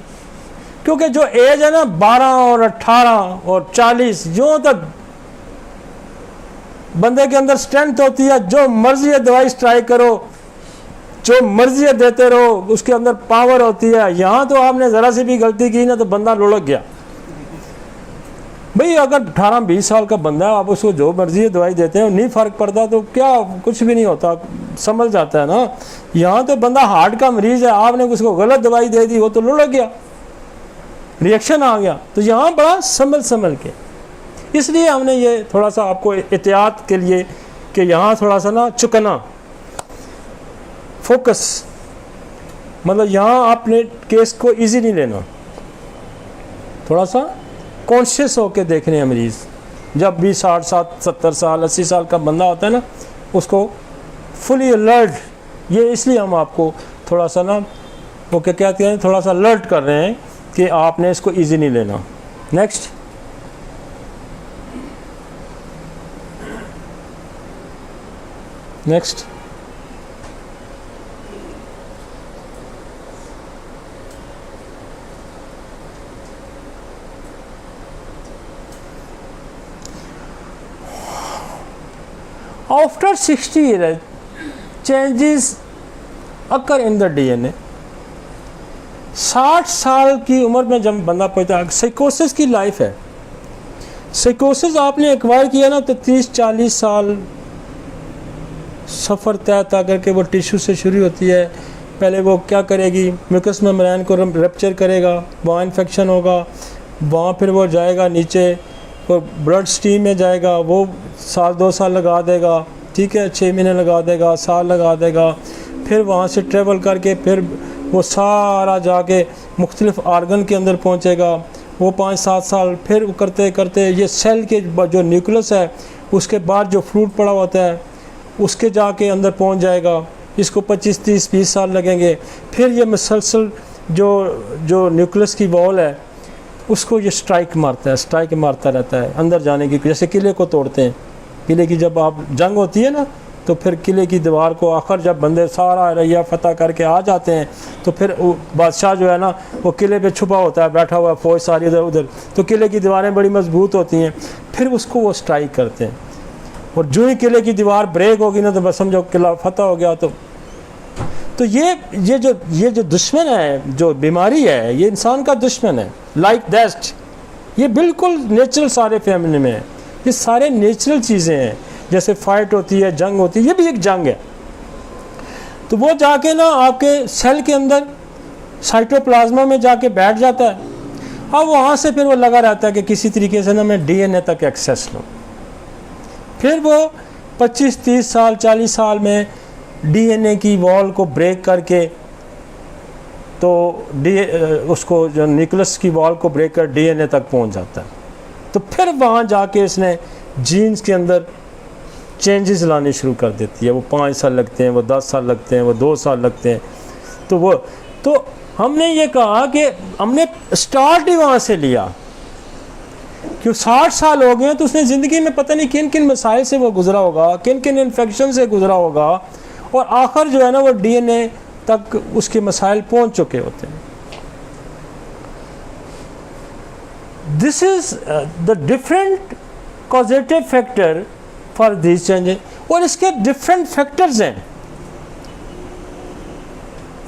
क्योंकि जो एज है ना 12 और 18 और 40, जो तक बंदे के अंदर स्ट्रेंथ होती है, जो मर्जी है दवाई ट्राई करो, जो मर्जी है देते रहो, उसके अंदर पावर होती है। यहाँ तो आपने ज़रा सी भी गलती की ना तो बंदा लुढ़क गया। भाई अगर 18-20 साल का बंदा है, आप उसको जो मर्जी है दवाई देते हैं, नहीं फ़र्क पड़ता तो क्या, कुछ भी नहीं होता, समझ जाता है ना। यहाँ तो बंदा हार्ट का मरीज़ है, आपने उसको गलत दवाई दे दी, वो तो लुढ़क गया, रिएक्शन आ गया। तो यहाँ बड़ा संभल के, इसलिए हमने ये थोड़ा सा आपको एहतियात के लिए कि यहाँ थोड़ा सा ना चुकना, फोकस, मतलब यहाँ आपने केस को इजी नहीं लेना, थोड़ा सा कॉन्शियस होके देखने हैं मरीज़। जब भी 60 70 साल 80 साल का बंदा होता है ना, उसको फुली अलर्ट, ये इसलिए हम आपको थोड़ा सा ना वो क्या कहते हैं, थोड़ा सा अलर्ट कर रहे हैं कि आपने इसको इजी नहीं लेना। Next, next after 60 years changes occur in the DNA। 60 साल की उम्र में जब बंदा पहुंचता है, साइकोसिस की लाइफ है। साइकोसिस आपने एक्वायर किया ना तो 30-40 साल सफ़र तय करके वो टिश्यू से शुरू होती है। पहले वो क्या करेगी, म्यूकस मेम्ब्रेन को रप्चर करेगा, वहाँ इन्फेक्शन होगा, वहाँ फिर वो जाएगा नीचे और ब्लड स्ट्रीम में जाएगा, वो 1-2 साल लगा देगा, ठीक है, 6 महीने लगा देगा, साल लगा देगा, फिर वहाँ से ट्रेवल करके फिर वो सारा जाके मुख्तलिफ आर्गन के अंदर पहुँचेगा, वो 5-7 साल फिर करते करते ये सेल के जो न्यूक्लियस है उसके बाद जो फ्रूट पड़ा होता है उसके जाके अंदर पहुँच जाएगा। इसको 25-30-20 साल लगेंगे। फिर ये मुसलसल जो न्यूक्लियस की वॉल है उसको ये स्ट्राइक मारता है, स्ट्राइक मारता रहता है अंदर जाने की, जैसे किले को तोड़ते हैं, किले की जब आप जंग होती है ना, तो फिर किले की दीवार को आखिर जब बंदे सारा रैया फतह करके आ जाते हैं, तो फिर बादशाह जो है ना वो किले पे छुपा होता है, बैठा हुआ फौज सारी इधर उधर, तो किले की दीवारें बड़ी मजबूत होती हैं, फिर उसको वो स्ट्राइक करते हैं, और जो ही किले की दीवार ब्रेक होगी ना तो बस समझो किला फतह हो गया। तो ये जो दुश्मन है, जो बीमारी है, ये इंसान का दुश्मन है, लाइक दैट। ये बिल्कुल नेचुरल सारे फैमिली में है, ये सारे नेचुरल चीज़ें हैं। जैसे फाइट होती है, जंग होती है, ये भी एक जंग है। तो वो जाके ना आपके सेल के अंदर साइटोप्लाज्मा में जाके बैठ जाता है। अब वहाँ से फिर वो लगा रहता है कि किसी तरीके से ना मैं डीएनए तक एक्सेस लूँ। फिर वो 25, 30 साल, 40 साल में डीएनए की वॉल को ब्रेक करके, तो उसको जो न्यूक्लियस की वॉल को ब्रेक कर डीएनए तक पहुँच जाता है। तो फिर वहाँ जाके इसने जीन्स के अंदर चेंजेस लाने शुरू कर देती है। वो 5 साल लगते हैं, वो 10 साल लगते हैं, वो 2 साल लगते हैं। तो हमने ये कहा कि हमने स्टार्ट ही वहाँ से लिया, क्यों 60 साल हो गए, तो उसने ज़िंदगी में पता नहीं किन किन मसाइल से वो गुजरा होगा, किन किन इन्फेक्शन से गुजरा होगा, और आखिर जो है ना वो डीएनए तक उसके मसाइल पहुँच चुके होते हैं। This is the different causative factor for this changes, और इसके डिफरेंट फैक्टर्स हैं।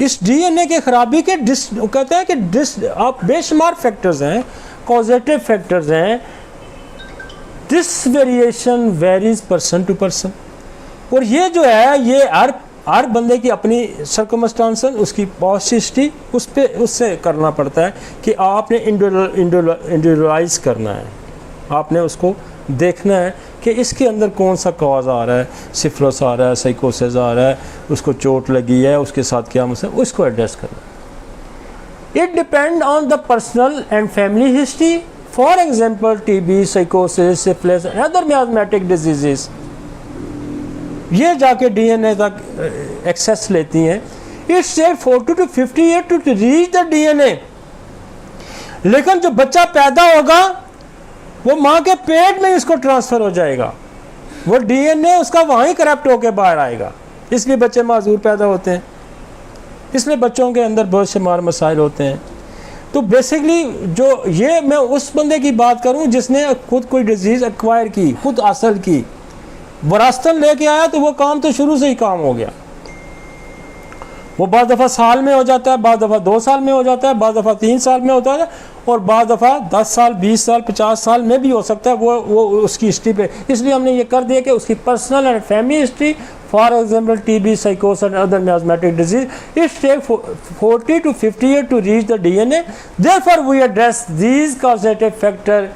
इस डीएनए के खराबी के कहते हैं कि आप बेशुमार फैक्टर्स हैं, कॉजेटिव फैक्टर्स हैं। This variation varies person to person, और ये जो है ये हर बंदे की अपनी सर्कमस्टांसेस, उसकी पास्ट हिस्ट्री, उससे करना पड़ता है कि आपने इंडिविजुअलाइज करना है। आपने उसको देखना है कि इसके अंदर कौन सा कॉज आ रहा है, सिफिलिस आ रहा है, साइकोसिस आ रहा है, उसको चोट लगी है, उसके साथ क्या मसला, उसको एड्रेस करना। It depend on the personal and family history. For example TB, साइकोसिस, syphilis and other miasmatic diseases, ये जाके डीएनए तक एक्सेस लेती हैं। It's take 40 to 50 years to reach the DNA. लेकिन जो बच्चा पैदा होगा वो माँ के पेट में इसको ट्रांसफ़र हो जाएगा, वो डीएनए उसका वहीं करप्ट होकर बाहर आएगा। इसलिए बच्चे माजूर पैदा होते हैं, इसलिए बच्चों के अंदर बहुत से मार मसाइल होते हैं। तो बेसिकली जो ये मैं उस बंदे की बात करूं जिसने खुद कोई डिजीज़ एक्वायर की, खुद हासिल की, वरासतन लेके आया, तो वो काम तो शुरू से ही काम हो गया। वो बाद दफ़ा साल में हो जाता है, बाद दफ़ा 2 साल में हो जाता है, बाद दफ़ा 3 साल में होता है, और बाद दफ़ा 10 साल, 20 साल, 50 साल में भी हो सकता है। वो उसकी हिस्ट्री पे, इसलिए हमने ये कर दिया कि उसकी personal and family history, for example TB, साइकोसिस and other miasmatic disease, it's take 40 to 50 years to reach the DNA. Therefore we address these causative factor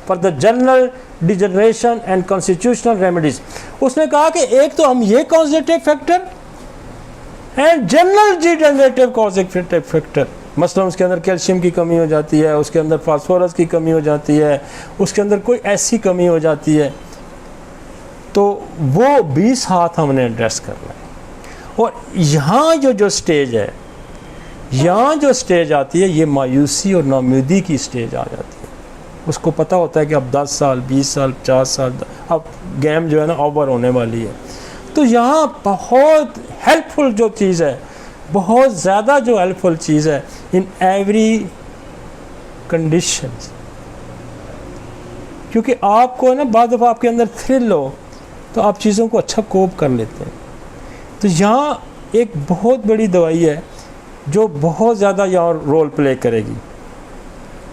for the general degeneration and constitutional remedies. उसने कहा कि एक तो हम ये causative factor and general degenerative causative factor, मसलन उसके अंदर कैल्शियम की कमी हो जाती है, उसके अंदर फास्फोरस की कमी हो जाती है, उसके अंदर कोई ऐसी कमी हो जाती है, तो वो 20 हाथ हमने एड्रेस करना है। और यहाँ जो स्टेज है, यहाँ जो स्टेज आती है, ये मायूसी और नाउमीदी की स्टेज आ जाती है। उसको पता होता है कि अब 10 साल, 20 साल, 50 साल, अब गेम जो है ना ओवर होने वाली है। तो यहाँ बहुत हेल्पफुल जो चीज़ है, बहुत ज़्यादा जो हेल्पफुल चीज़ है इन एवरी कंडीशंस, क्योंकि आपको ना बाद दफ़ा आपके अंदर थ्रिल हो तो आप चीज़ों को अच्छा कोप कर लेते हैं। तो यहाँ एक बहुत बड़ी दवाई है जो बहुत ज़्यादा यहाँ रोल प्ले करेगी,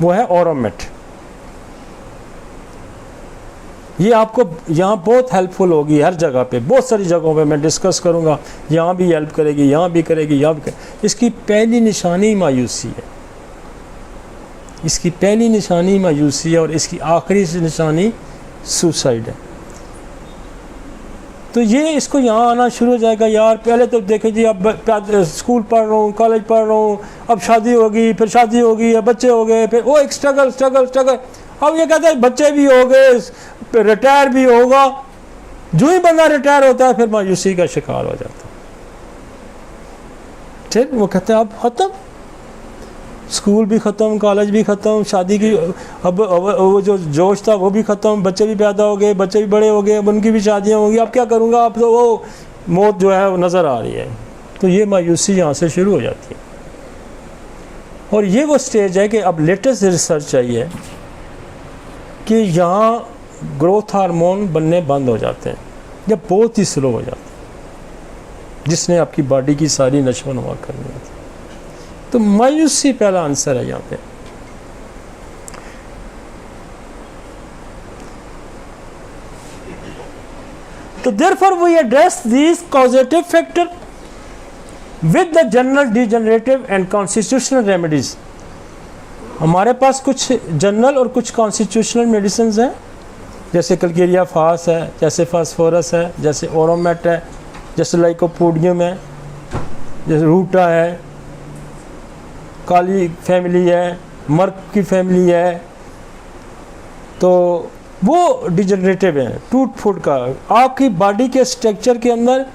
वो है ऑरोमेट। ये आपको यहाँ बहुत हेल्पफुल होगी, हर जगह पे, बहुत सारी जगहों पे मैं डिस्कस करूँगा। यहाँ भी हेल्प करेगी, यहाँ भी करेगी, यहाँ भी करेगी। इसकी पहली निशानी मायूसी है, इसकी पहली निशानी मायूसी है, और इसकी आखिरी निशानी सुसाइड है। तो ये इसको यहाँ आना शुरू हो जाएगा। यार पहले तो देखे जी, अब स्कूल पढ़ रहा हूँ, कॉलेज पढ़ रहा हूँ, अब शादी होगी, फिर शादी होगी, अब बच्चे हो गए, फिर वो एक स्ट्रगल स्ट्रगल स्ट्रगल। अब ये कहते हैं बच्चे भी हो गए, रिटायर भी होगा। जो ही बंदा रिटायर होता है फिर मायूसी का शिकार हो जाता है। ठीक, वो कहते हैं अब खत्म, स्कूल भी ख़त्म, कॉलेज भी ख़त्म, शादी की अब वो जो जोश था वो भी ख़त्म, बच्चे भी पैदा हो गए, बच्चे भी बड़े हो गए, अब उनकी भी शादियाँ होंगी, अब क्या करूँगा, अब तो वो मौत जो है वो नज़र आ रही है। तो ये मायूसी यहाँ से शुरू हो जाती है। और ये वो स्टेज है कि अब लेटेस्ट रिसर्च चाहिए कि यहाँ ग्रोथ हार्मोन बनने बंद हो जाते हैं या बहुत ही स्लो हो जाते हैं, जिसने आपकी बॉडी की सारी नशो नुमा करनी होती है। तो मायूसी पहला आंसर है यहाँ पे। तो therefore we address these causative factor with the general degenerative and constitutional remedies। हमारे पास कुछ जनरल और कुछ कॉन्स्टिट्यूशनल मेडिसिन हैं, जैसे कलकेरिया फास है, जैसे फास्फोरस है, जैसे ओरोमेट है, जैसे लाइकोपोडियम है, जैसे रूटा है, काली फैमिली है, मर्क की फैमिली है। तो वो डिजनरेटिव है, टूट फूट का। आपकी बॉडी के स्ट्रक्चर के अंदर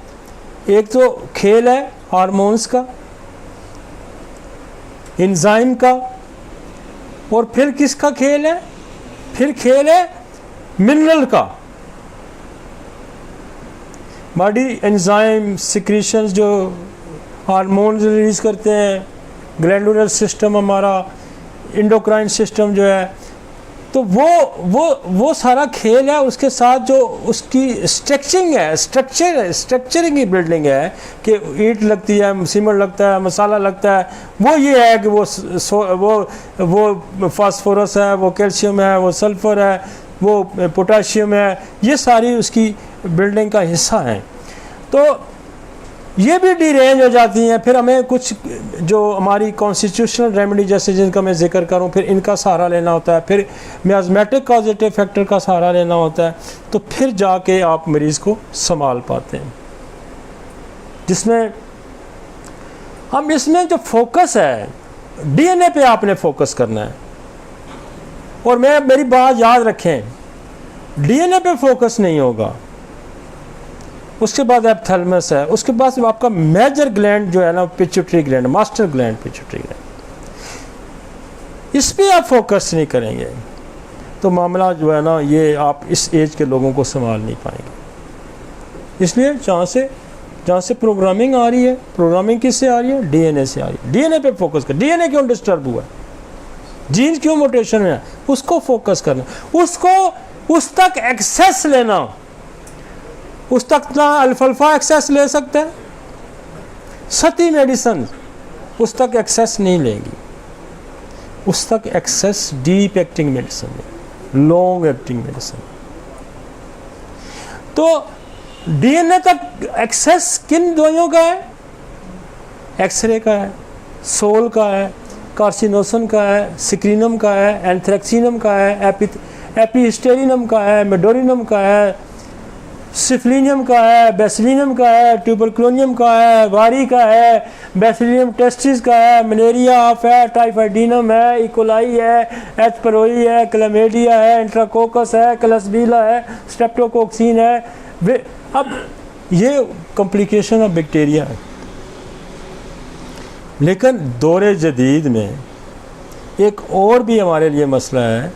एक तो खेल है हार्मोन्स का, एंजाइम का, और फिर किसका खेल है, फिर खेल है मिनरल का। बॉडी एंजाइम सिक्रीशंस जो हार्मोन्स रिलीज करते हैं, ग्लैंडुलर सिस्टम हमारा, इंडोक्राइन सिस्टम जो है, तो वो सारा खेल है। उसके साथ जो उसकी स्ट्रक्चरिंग है, स्ट्रक्चरिंग की बिल्डिंग है कि ईंट लगती है, सीमेंट लगता है, मसाला लगता है, वो ये है कि वो फास्फोरस है, वो कैल्शियम है, वो सल्फर है, वो पोटाशियम है, ये सारी उसकी बिल्डिंग का हिस्सा है। तो ये भी डीरेंज हो जाती हैं। फिर हमें कुछ जो हमारी कॉन्स्टिट्यूशनल रेमेडी जैसे जिनका मैं जिक्र करूं, फिर इनका सहारा लेना होता है, फिर मियाज़मेटिक कॉजेटिव फैक्टर का सहारा लेना होता है। तो फिर जाके आप मरीज़ को संभाल पाते हैं, जिसमें हम इसमें जो फोकस है डीएनए पे आपने फोकस करना है। और मेरी बात याद रखें, डीएनए पे फोकस नहीं होगा, उसके बाद एपिथैलेमस है, उसके बाद आपका मेजर ग्लैंड जो है ना pituitary gland, master gland pituitary gland, इस पे आप फोकस नहीं करेंगे तो मामला जो है ना ये आप इस एज के लोगों को संभाल नहीं पाएंगे। इसलिए जहाँ से प्रोग्रामिंग आ रही है, प्रोग्रामिंग किससे आ रही है, डीएनए से आ रही है। डीएनए पे फोकस कर, डीएनए क्यों डिस्टर्ब हुआ है, जीन क्यों मोटेशन है, उसको फोकस करना, उसको उस तक एक्सेस लेना। उस तक ना अल्फा एक्सेस ले सकते हैं, सती मेडिसिन उस तक एक्सेस नहीं लेंगी। उस तक एक्सेस डीप एक्टिंग मेडिसिन है, लॉन्ग एक्टिंग मेडिसिन। तो डीएनए तक एक्सेस किन दवाइयों का है, एक्सरे का है, सोल का है, कार्सिनोसन का है, सिक्रीनम का है, एंथ्रेक्सिनम का है, एपीहिस्टेरिनम का है, मेडोरिनम का है, सिफलिनियम का है, बेसिलियम का है, ट्यूबरक्लोनियम का है, वारी का है, बेसिलियम टेस्टिस का है, मलेरिया ऑफ है, टाइफाइडिनम है, इकोलाई है, एच पेरोई है, क्लैमिडिया है, इंट्राकोकस है, क्लस्बीला है, स्ट्रेप्टोकोक्सिन है। अब ये कॉम्प्लिकेशन ऑफ बैक्टीरिया है। लेकिन दौरे जदीद में एक और भी हमारे लिए मसला है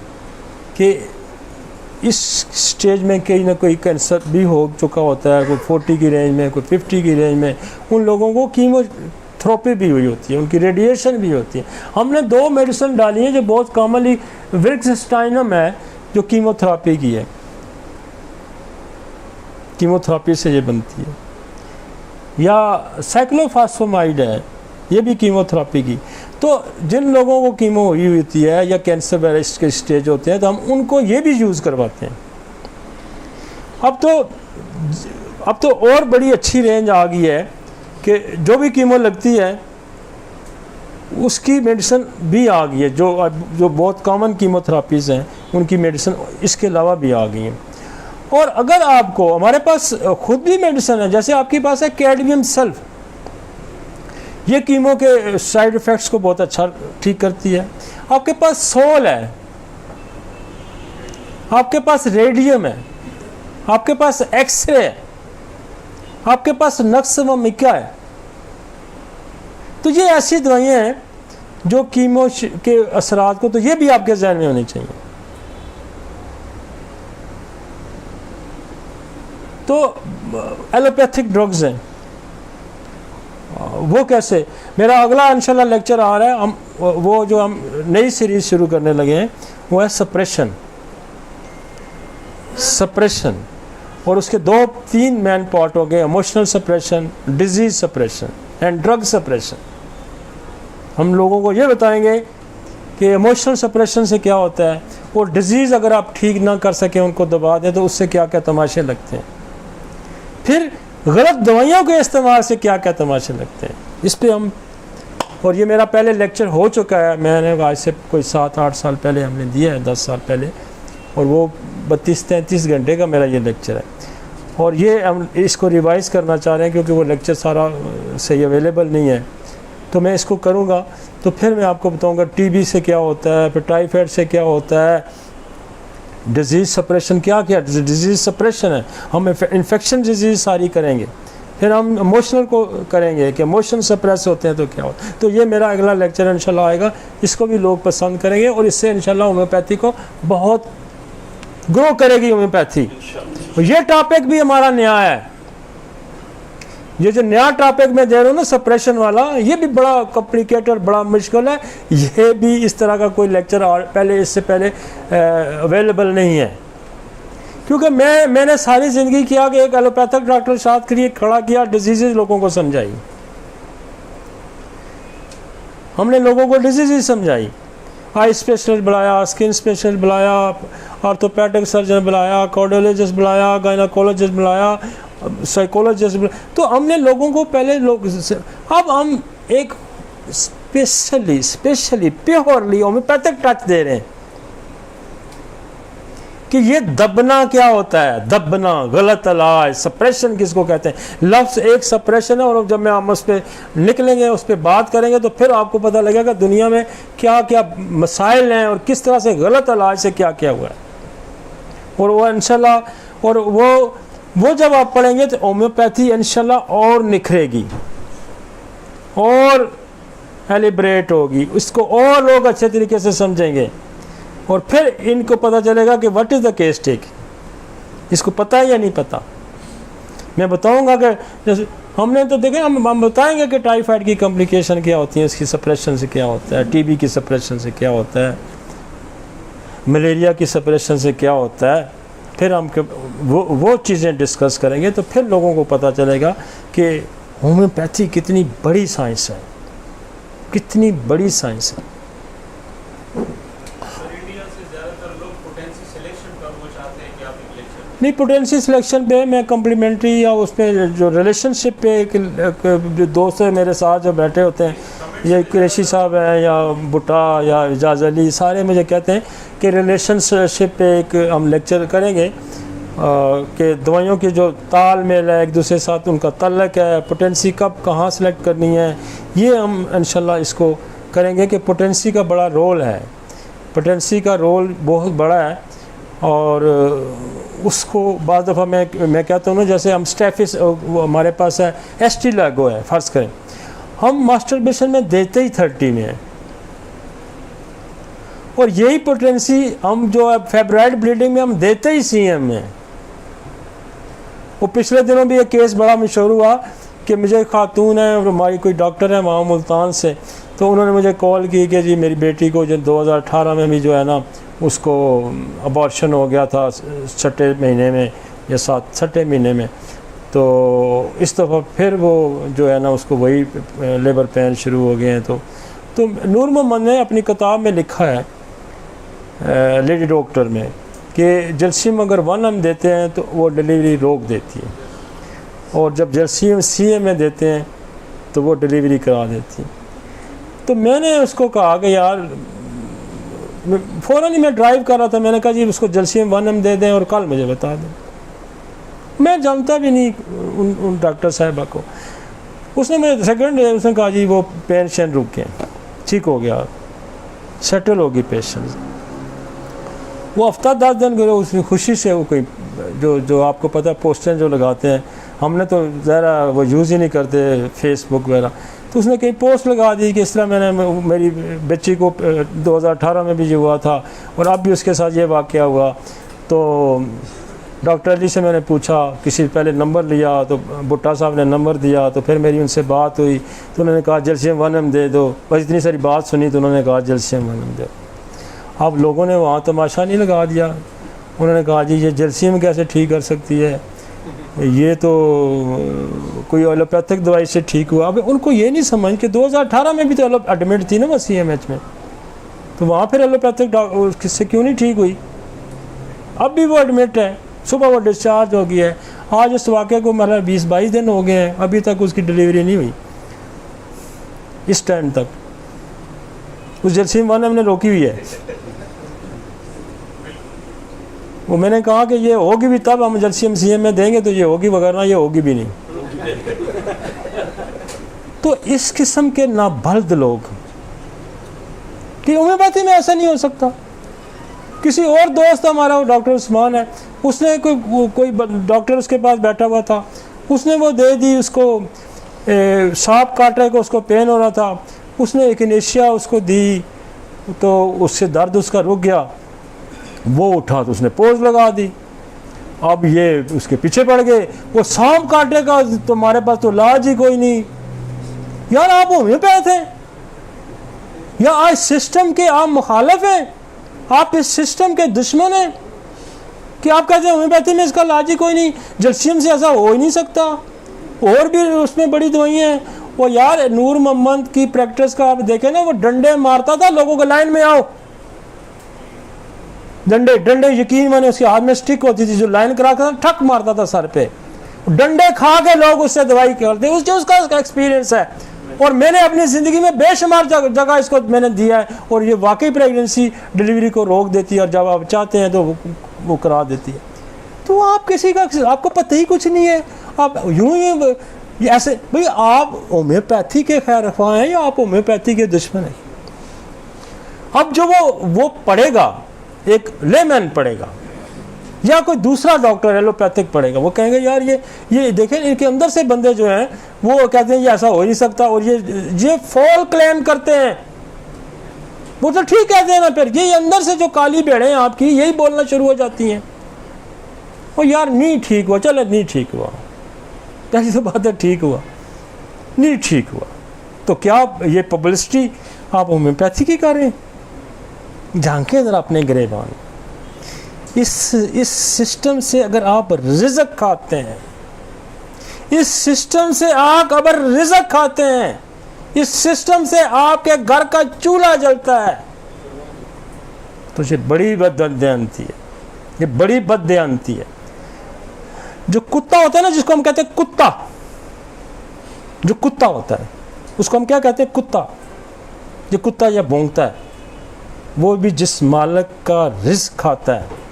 कि इस स्टेज में कहीं ना कोई कैंसर भी हो चुका होता है, कोई 40 की रेंज में, कोई 50 की रेंज में, उन लोगों को कीमोथेरेपी भी हुई होती है, उनकी रेडिएशन भी होती है। हमने 2 मेडिसिन डाली हैं जो बहुत कॉमनली, विल्क्सस्टाइनम है जो कीमोथेरेपी की है, कीमोथेरेपी से ये बनती है, या साइक्लोफॉस्फेमाइड है, ये भी कीमोथेरेपी की। तो जिन लोगों को कीमो हुई होती है या कैंसर वायरस के स्टेज होते हैं तो हम उनको ये भी यूज़ करवाते हैं। अब तो और बड़ी अच्छी रेंज आ गई है कि जो भी कीमो लगती है उसकी मेडिसिन भी आ गई है। जो बहुत कॉमन कीमोथेरापीज़ हैं उनकी मेडिसिन इसके अलावा भी आ गई हैं। और अगर आपको, हमारे पास खुद भी मेडिसिन है, जैसे आपके पास है कैडमियम सल्फ, ये कीमो के साइड इफ़ेक्ट्स को बहुत अच्छा ठीक करती है। आपके पास सोल है, आपके पास रेडियम है, आपके पास एक्सरे है, आपके पास नक्स व मिका है। तो ये ऐसी दवाइयाँ हैं जो कीमो के असरात को, तो ये भी आपके जहन में होनी चाहिए। तो एलोपैथिक ड्रग्स हैं, वो कैसे? मेरा अगला इंशाल्लाह लेक्चर आ रहा है, हम वो जो हम नई सीरीज शुरू करने लगे हैं वो है सप्रेशन। और उसके 2-3 मेन पार्ट हो गए, emotional suppression, disease suppression and drug suppression. हम लोगों को ये बताएंगे कि इमोशनल सप्रेशन से क्या होता है, और डिजीज़ अगर आप ठीक ना कर सकें, उनको दबा दें, तो उससे क्या क्या तमाशे लगते हैं। फिर गलत दवाइयों के इस्तेमाल से क्या क्या तमाशे लगते हैं, इस पे हम, और ये मेरा पहले लेक्चर हो चुका है, मैंने आज से कोई 7-8 साल पहले हमने दिया है, 10 साल पहले, और वो 32-33 घंटे का मेरा ये लेक्चर है। और ये हम इसको रिवाइज़ करना चाह रहे हैं क्योंकि वो लेक्चर सारा सही अवेलेबल नहीं है, तो मैं इसको करूँगा। तो फिर मैं आपको बताऊँगा टीबी से क्या होता है, फिर टाइफाइड से क्या होता है, डिजीज़ सप्रेशन क्या क्या डिजीज़ सप्रेशन है, हम इन्फेक्शन डिजीज़ सारी करेंगे। फिर हम इमोशनल को करेंगे कि इमोशन सप्रेस होते हैं तो क्या होता है। तो ये मेरा अगला लेक्चर इंशाल्लाह आएगा, इसको भी लोग पसंद करेंगे, और इससे इंशाल्लाह होम्योपैथी को बहुत ग्रो करेगी होम्योपैथी। ये टॉपिक भी हमारा नया है, ये जो नया टॉपिक मैं दे रहा हूँ ना सप्रेशन वाला, ये भी बड़ा कॉम्प्लिकेटेड, बड़ा मुश्किल है। ये भी इस तरह का कोई लेक्चर पहले, इससे पहले अवेलेबल नहीं है, क्योंकि मैंने सारी ज़िंदगी किया कि एक एलोपैथिक डॉक्टर साथ करिए खड़ा किया, डिजीज़ लोगों को समझाई, हमने लोगों को डिजीज़ समझाई, आई स्पेशलिस्ट बुलाया, स्किन स्पेशलिस्ट बुलाया, ऑर्थोपेडिक सर्जन बुलाया, कार्डियोलॉजिस्ट बुलाया, गायनाकोलॉजिस्ट बुलाया, साइकोलॉजिस्ट बुलाया। तो हमने लोगों को पहले अब हम एक स्पेशली प्योरली होम्योपैथिक टच दे रहे हैं कि ये दबना क्या होता है, दबना, गलत इलाज, सप्रेशन किसको कहते हैं। लफ्ज़ एक सप्रेशन है, और जब हम उस पर निकलेंगे, उस पर बात करेंगे, तो फिर आपको पता लगेगा दुनिया में क्या क्या मसाइल हैं और किस तरह से गलत इलाज से क्या क्या हुआ है। और वो इंशाल्लाह, और वो जब आप पढ़ेंगे तो होम्योपैथी इंशाल्लाह और निखरेगी और एलिब्रेट होगी, इसको और लोग अच्छे तरीके से समझेंगे, और फिर इनको पता चलेगा कि what is the case take, इसको पता है या नहीं पता। मैं बताऊंगा कि जैसे हमने तो देखे, हम बताएंगे कि टाइफाइड की कॉम्प्लिकेशन क्या होती है, इसकी सप्रेशन से क्या होता है, टीबी की सप्रेशन से क्या होता है, मलेरिया की सप्रेशन से क्या होता है। फिर हम वो चीज़ें डिस्कस करेंगे, तो फिर लोगों को पता चलेगा कि होम्योपैथी कितनी बड़ी साइंस है, कितनी बड़ी साइंस है। नहीं, पोटेंसी सिलेक्शन पे मैं कम्प्लीमेंट्री या उस पर जो रिलेशनशिप पे जो दोस्त है मेरे साथ जो बैठे होते हैं, ये कुरैशी साहब हैं या बुटा या इजाज़ अली, सारे मुझे कहते हैं कि रिलेशनशिप पे एक हम लेक्चर करेंगे कि दवाइयों की जो तालमेल है एक दूसरे साथ, उनका तल्लक है, पोटेंसी कब कहाँ सेलेक्ट करनी है, ये हम इंशाल्लाह इसको करेंगे कि पोटेंसी का बड़ा रोल है, पोटेंसी का रोल बहुत बड़ा है। और उसको बाद दफ़ा मैं कहता हूँ ना, जैसे हम स्टेफिस हमारे पास है, एस्टी लागो है, फ़र्ज़ करें हम मास्टरबेशन में देते ही 30 में है, और यही पोटेंसी हम जो है फेब्राइड ब्लीडिंग में हम देते ही CM में। वो पिछले दिनों भी एक केस बड़ा मशहूर हुआ कि मुझे खातून है और हमारी कोई डॉक्टर है वहाँ मुल्तान से, तो उन्होंने मुझे कॉल की कि जी मेरी बेटी को जो 2018 में भी जो है ना उसको अबॉर्शन हो गया था 6ठे महीने में या 7ठे महीने में, तो इस दफ़ा फिर वो जो है ना उसको वही लेबर पेन शुरू हो गए हैं। तो नूर मोहम्मद ने अपनी किताब में लिखा है लेडी डॉक्टर में कि जल्सीम अगर 1 देते हैं तो वो डिलीवरी रोक देती है, और जब जल्सीम CM में देते हैं तो वो डिलीवरी करा देती है। तो मैंने उसको कहा कि यार, फ़ौरन ही मैं ड्राइव कर रहा था, मैंने कहा जी उसको जल्सीम 1 दे दें और कल मुझे बता दें। मैं जानता भी नहीं उन डॉक्टर साहिबा को। उसने मेरे सेकंड डे उसने कहा जी वो पेशेंट रुक गए, ठीक हो गया, सेटल होगी पेशेंट। वो हफ्ता 10 दिन गए, उसने खुशी से वो कोई जो आपको पता है पोस्टर जो लगाते हैं, हमने तो ज़रा वो यूज़ ही नहीं करते फेसबुक वगैरह, तो तो उसने कहीं पोस्ट लगा दी कि इस तरह मैंने मेरी बच्ची को 2018 में भी ये हुआ था और अब भी उसके साथ ये वाक़या हुआ। तो डॉक्टर अली से मैंने पूछा, किसी पहले नंबर लिया तो भुट्टा साहब ने नंबर दिया, तो फिर मेरी उनसे बात हुई तो उन्होंने कहा जल्शियम वनम दे दो। बस इतनी सारी बात सुनी तो उन्होंने कहा जल्शियम वनम दो। अब लोगों ने वहाँ तमाशा नहीं लगा दिया, उन्होंने कहा जी ये जल्शियम कैसे ठीक कर सकती है, ये तो कोई एलोपैथिक दवाई से ठीक हुआ। अब उनको ये नहीं समझ कि 2018 में भी तो एडमिट थी ना वो CMH में, तो वहाँ फिर एलोपैथिक किससे क्यों नहीं ठीक हुई। अब भी वो एडमिट है, सुबह वो डिस्चार्ज हो गई है। आज उस वाक़े को मतलब 20-22 दिन हो गए हैं, अभी तक उसकी डिलीवरी नहीं हुई। इस टाइम तक उस जल्शियम वनम ने रोकी हुई है। वो मैंने कहा कि ये होगी भी तब हम जल्शियम CM में देंगे तो ये होगी, वगैरह ये होगी भी नहीं। तो इस किस्म के नाबल्द लोग कि होम्योपैथी में ऐसा नहीं हो सकता। किसी और दोस्त हमारा, वो डॉक्टर उस्मान है, उसने कोई डॉक्टर उसके पास बैठा हुआ था, उसने वो दे दी उसको, सांप काट रहे को उसको पेन हो रहा था, उसने एक इनेशिया उसको दी तो उससे दर्द उसका रुक गया। वो उठा तो उसने पोज लगा दी। अब ये उसके पीछे पड़ गए, वो सांप काटे का तो हमारे पास तो इलाज ही कोई नहीं। यार आप होम्योपैथ हैं या आज सिस्टम के आप मुखालिफ हैं, आप इस सिस्टम के दुश्मन हैं कि आप कहते हैं होम्योपैथी में इसका इलाज ही कोई नहीं, जल्शियम से ऐसा हो ही नहीं सकता। और भी उसमें बड़ी दवाइयाँ हैं। वो यार नूर मोहम्मद की प्रैक्टिस का आप देखें ना, वो डंडे मारता था लोगों को, लाइन में आओ, डंडे यकीन माने उसके हाथ में स्टिक होती थी जो लाइन करा कर ठक मारता था सर पे, डंडे खा के लोग उससे दवाई करते, उसका एक्सपीरियंस है। और मैंने अपनी ज़िंदगी में बेशुमार जगह इसको मैंने दिया है, और ये वाकई प्रेगनेंसी डिलीवरी को रोक देती है, और जब आप चाहते हैं तो वो करा देती है। तो आप किसी का, आपको पता ही कुछ नहीं है, आप यूं ही ऐसे, भाई आप होम्योपैथी के खैर ख्वाह हैं या आप होम्योपैथी के दुश्मन हैं। अब जो वो पढ़ेगा, एक लेमैन पढ़ेगा या कोई दूसरा डॉक्टर एलोपैथिक पढ़ेगा, वो कहेंगे यार ये देखें इनके अंदर से बंदे जो हैं वो कहते हैं ये ऐसा हो ही नहीं सकता, और ये फॉल क्लेम करते हैं। वो तो ठीक कहते हैं ना, फिर ये अंदर से जो काली भेड़ें आपकी यही बोलना शुरू हो जाती हैं, और यार नहीं ठीक हुआ, चलो नहीं ठीक हुआ, पहली तो बात है ठीक हुआ, नहीं ठीक हुआ तो क्या ये पब्लिसिटी आप होम्योपैथी की कर रहे हैं। झांके जरा अपने गिरेबान। इस सिस्टम से अगर आप रिज़्क खाते हैं, इस सिस्टम से आप अगर रिज़्क खाते हैं, इस सिस्टम से आपके घर का चूल्हा जलता है, तो ये बड़ी बददयांती है, ये बड़ी बददयांती है। जो कुत्ता होता है ना, जिसको हम कहते हैं कुत्ता, जो कुत्ता होता है उसको हम क्या कहते हैं, कुत्ता। जो कुत्ता या भौंकता है, वो भी जिस मालिक का रिज़्क खाता है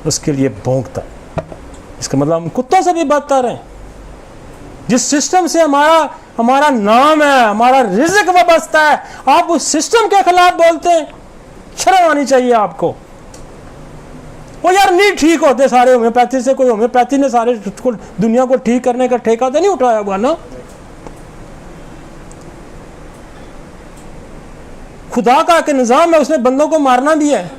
उसके लिए भौंकता है। इसका मतलब हम कुत्तों से भी बदतर हैं। जिस सिस्टम से हमारा नाम है, हमारा रिज़्क वाबस्ता है, आप उस सिस्टम के खिलाफ बोलते हैं। शर्म आनी चाहिए आपको। वो यार नहीं ठीक होते सारे होम्योपैथी से, कोई होम्योपैथी ने सारे दुनिया को ठीक करने का ठेका तो नहीं उठाया हुआ ना। खुदा का एक निज़ाम है, उसने बंदों को मारना भी है।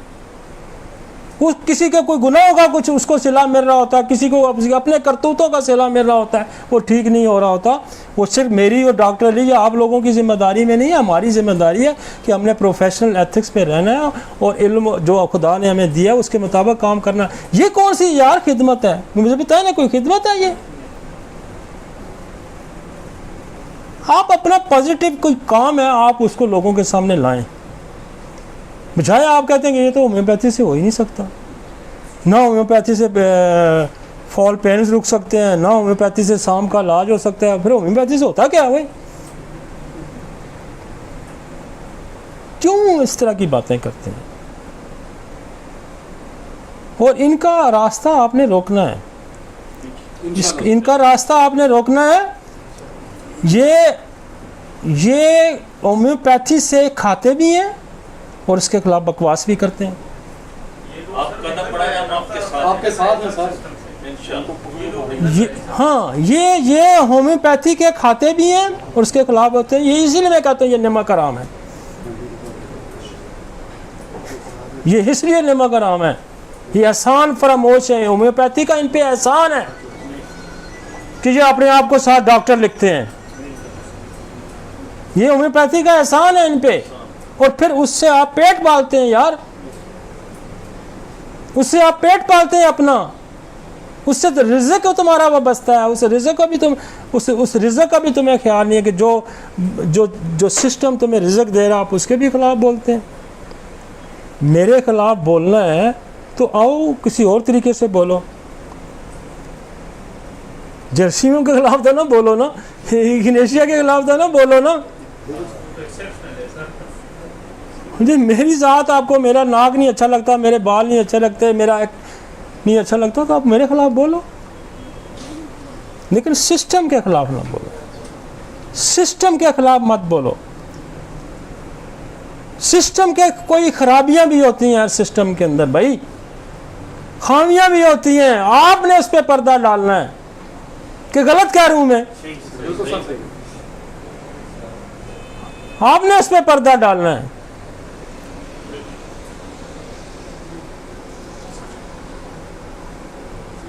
वो किसी का कोई गुनाह होगा, कुछ उसको सिला मिल रहा होता है, किसी को अपने करतूतों का सिला मिल रहा होता है, वो ठीक नहीं हो रहा होता। वो सिर्फ मेरी और डॉक्टर अली या आप लोगों की जिम्मेदारी में नहीं है, हमारी जिम्मेदारी है कि हमने प्रोफेशनल एथिक्स पे रहना है और इल्म जो खुदा ने हमें दिया उसके मुताबिक काम करना। ये कौन सी यार खिदमत है, मुझे बताए ना, कोई खिदमत है ये? आप अपना पॉजिटिव कोई काम है, आप उसको लोगों के सामने लाएं, बजाय आप कहते हैं कि ये तो होम्योपैथी से हो ही नहीं सकता, ना होम्योपैथी से फॉल पेन्स रुक सकते हैं, ना होम्योपैथी से सांप का इलाज हो सकता है। फिर होम्योपैथी से होता क्या है भाई? क्यों इस तरह की बातें करते हैं? और इनका रास्ता आपने रोकना है, इनका रास्ता आपने रोकना है। ये होम्योपैथी से खाते भी हैं और इसके खिलाफ बकवास भी करते हैं। आप कदम बढ़ाएं, हम आपके साथ हैं सर। ये होम्योपैथी के खाते भी हैं और उसके खिलाफ होते हैं। ये इसीलिए मैं कहता हूँ ये नमक हराम है, ये इसलिए नमक हराम है। ये एहसान फरामोश है, होम्योपैथी का इन पे एहसान है कि ये अपने आप को साथ डॉक्टर लिखते हैं। ये होम्योपैथी का एहसान है इन पे, और फिर उससे आप पेट पालते हैं यार, उससे आप पेट पालते हैं अपना, उससे तो रिज़्क़ तुम्हारा वाबस्ता है। उस रिज़्क़ का भी उस रिज़्क़ का भी तुम्हें ख्याल नहीं है कि जो सिस्टम तुम्हें रिज़्क़ दे रहा, आप उसके भी खिलाफ बोलते हैं। मेरे खिलाफ बोलना है तो आओ किसी और तरीके से बोलो, जर्सियों के खिलाफ तो ना बोलो ना, इग्नेशिया के खिलाफ तो ना बोलो ना। मेरी ज़ात आपको, मेरा नाक नहीं अच्छा लगता, मेरे बाल नहीं अच्छे लगते, मेरा नहीं अच्छा लगता, तो आप मेरे खिलाफ बोलो, लेकिन सिस्टम के खिलाफ ना बोलो, सिस्टम के खिलाफ मत बोलो। सिस्टम के कोई खराबियां भी होती हैं सिस्टम के अंदर, भाई खामियां भी होती हैं, आपने उस पर पर्दा डालना है कि गलत कह रहा हूं मैं, आपने उस पर पर्दा डालना है।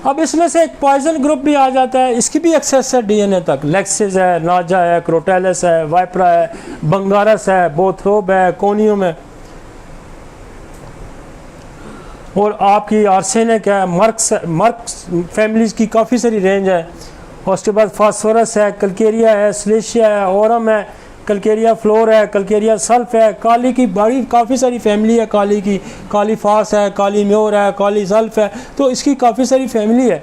अब इसमें से एक पॉइजन ग्रुप भी आ जाता है, इसकी भी एक्सेस है डीएनए तक। लेक्सिस है, नाजा है, क्रोटेलस है, वाइपरा है, बंगारस है, बोथरोब है, कोनियम है, और आपकी आर्सेनिक है, मर्क्स फैमिलीज की काफ़ी सारी रेंज है। और उसके बाद फास्फोरस है, कलकेरिया है, सिलेशिया है, ओरम है, कलकेरिया फ्लोर है, कलकेरिया सल्फ है, काली की बड़ी काफ़ी सारी फैमिली है, काली की, काली फास है, काली म्योर है, काली सल्फ है, तो इसकी काफ़ी सारी फैमिली है।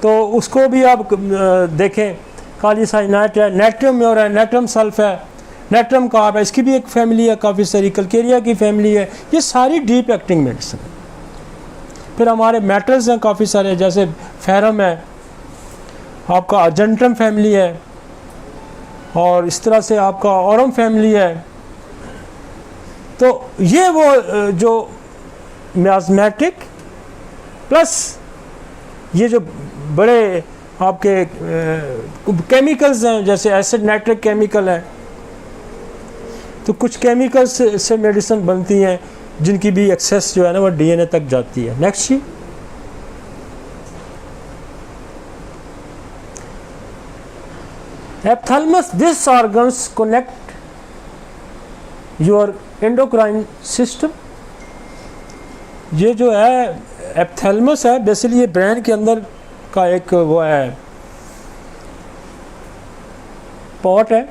तो उसको भी आप देखें, काली साइनाइट है, नेट्रियम म्योर है, नेट्रियम सल्फ है, नेट्रियम कार्ब है, इसकी भी एक फैमिली है काफ़ी सारी, कलकेरिया की फैमिली है। ये सारी डीप एक्टिंग मेडिसिन है। फिर हमारे मेटल्स हैं काफ़ी सारे, जैसे फेरम है, आपका अर्जेंटम फैमिली है, और इस तरह से आपका ओरम फैमिली है। तो ये वो जो मियाज़मेटिक प्लस ये जो बड़े आपके केमिकल्स हैं, जैसे एसिड नाइट्रिक केमिकल है, तो कुछ केमिकल्स से मेडिसिन बनती हैं जिनकी भी एक्सेस जो है ना वो डीएनए तक जाती है। नेक्स्ट जी, Ophthalmos, these organs connect your endocrine system। ये जो है एप्थेलमस है, बेसिकली ये ब्रेन के अंदर का एक वो है पॉट है।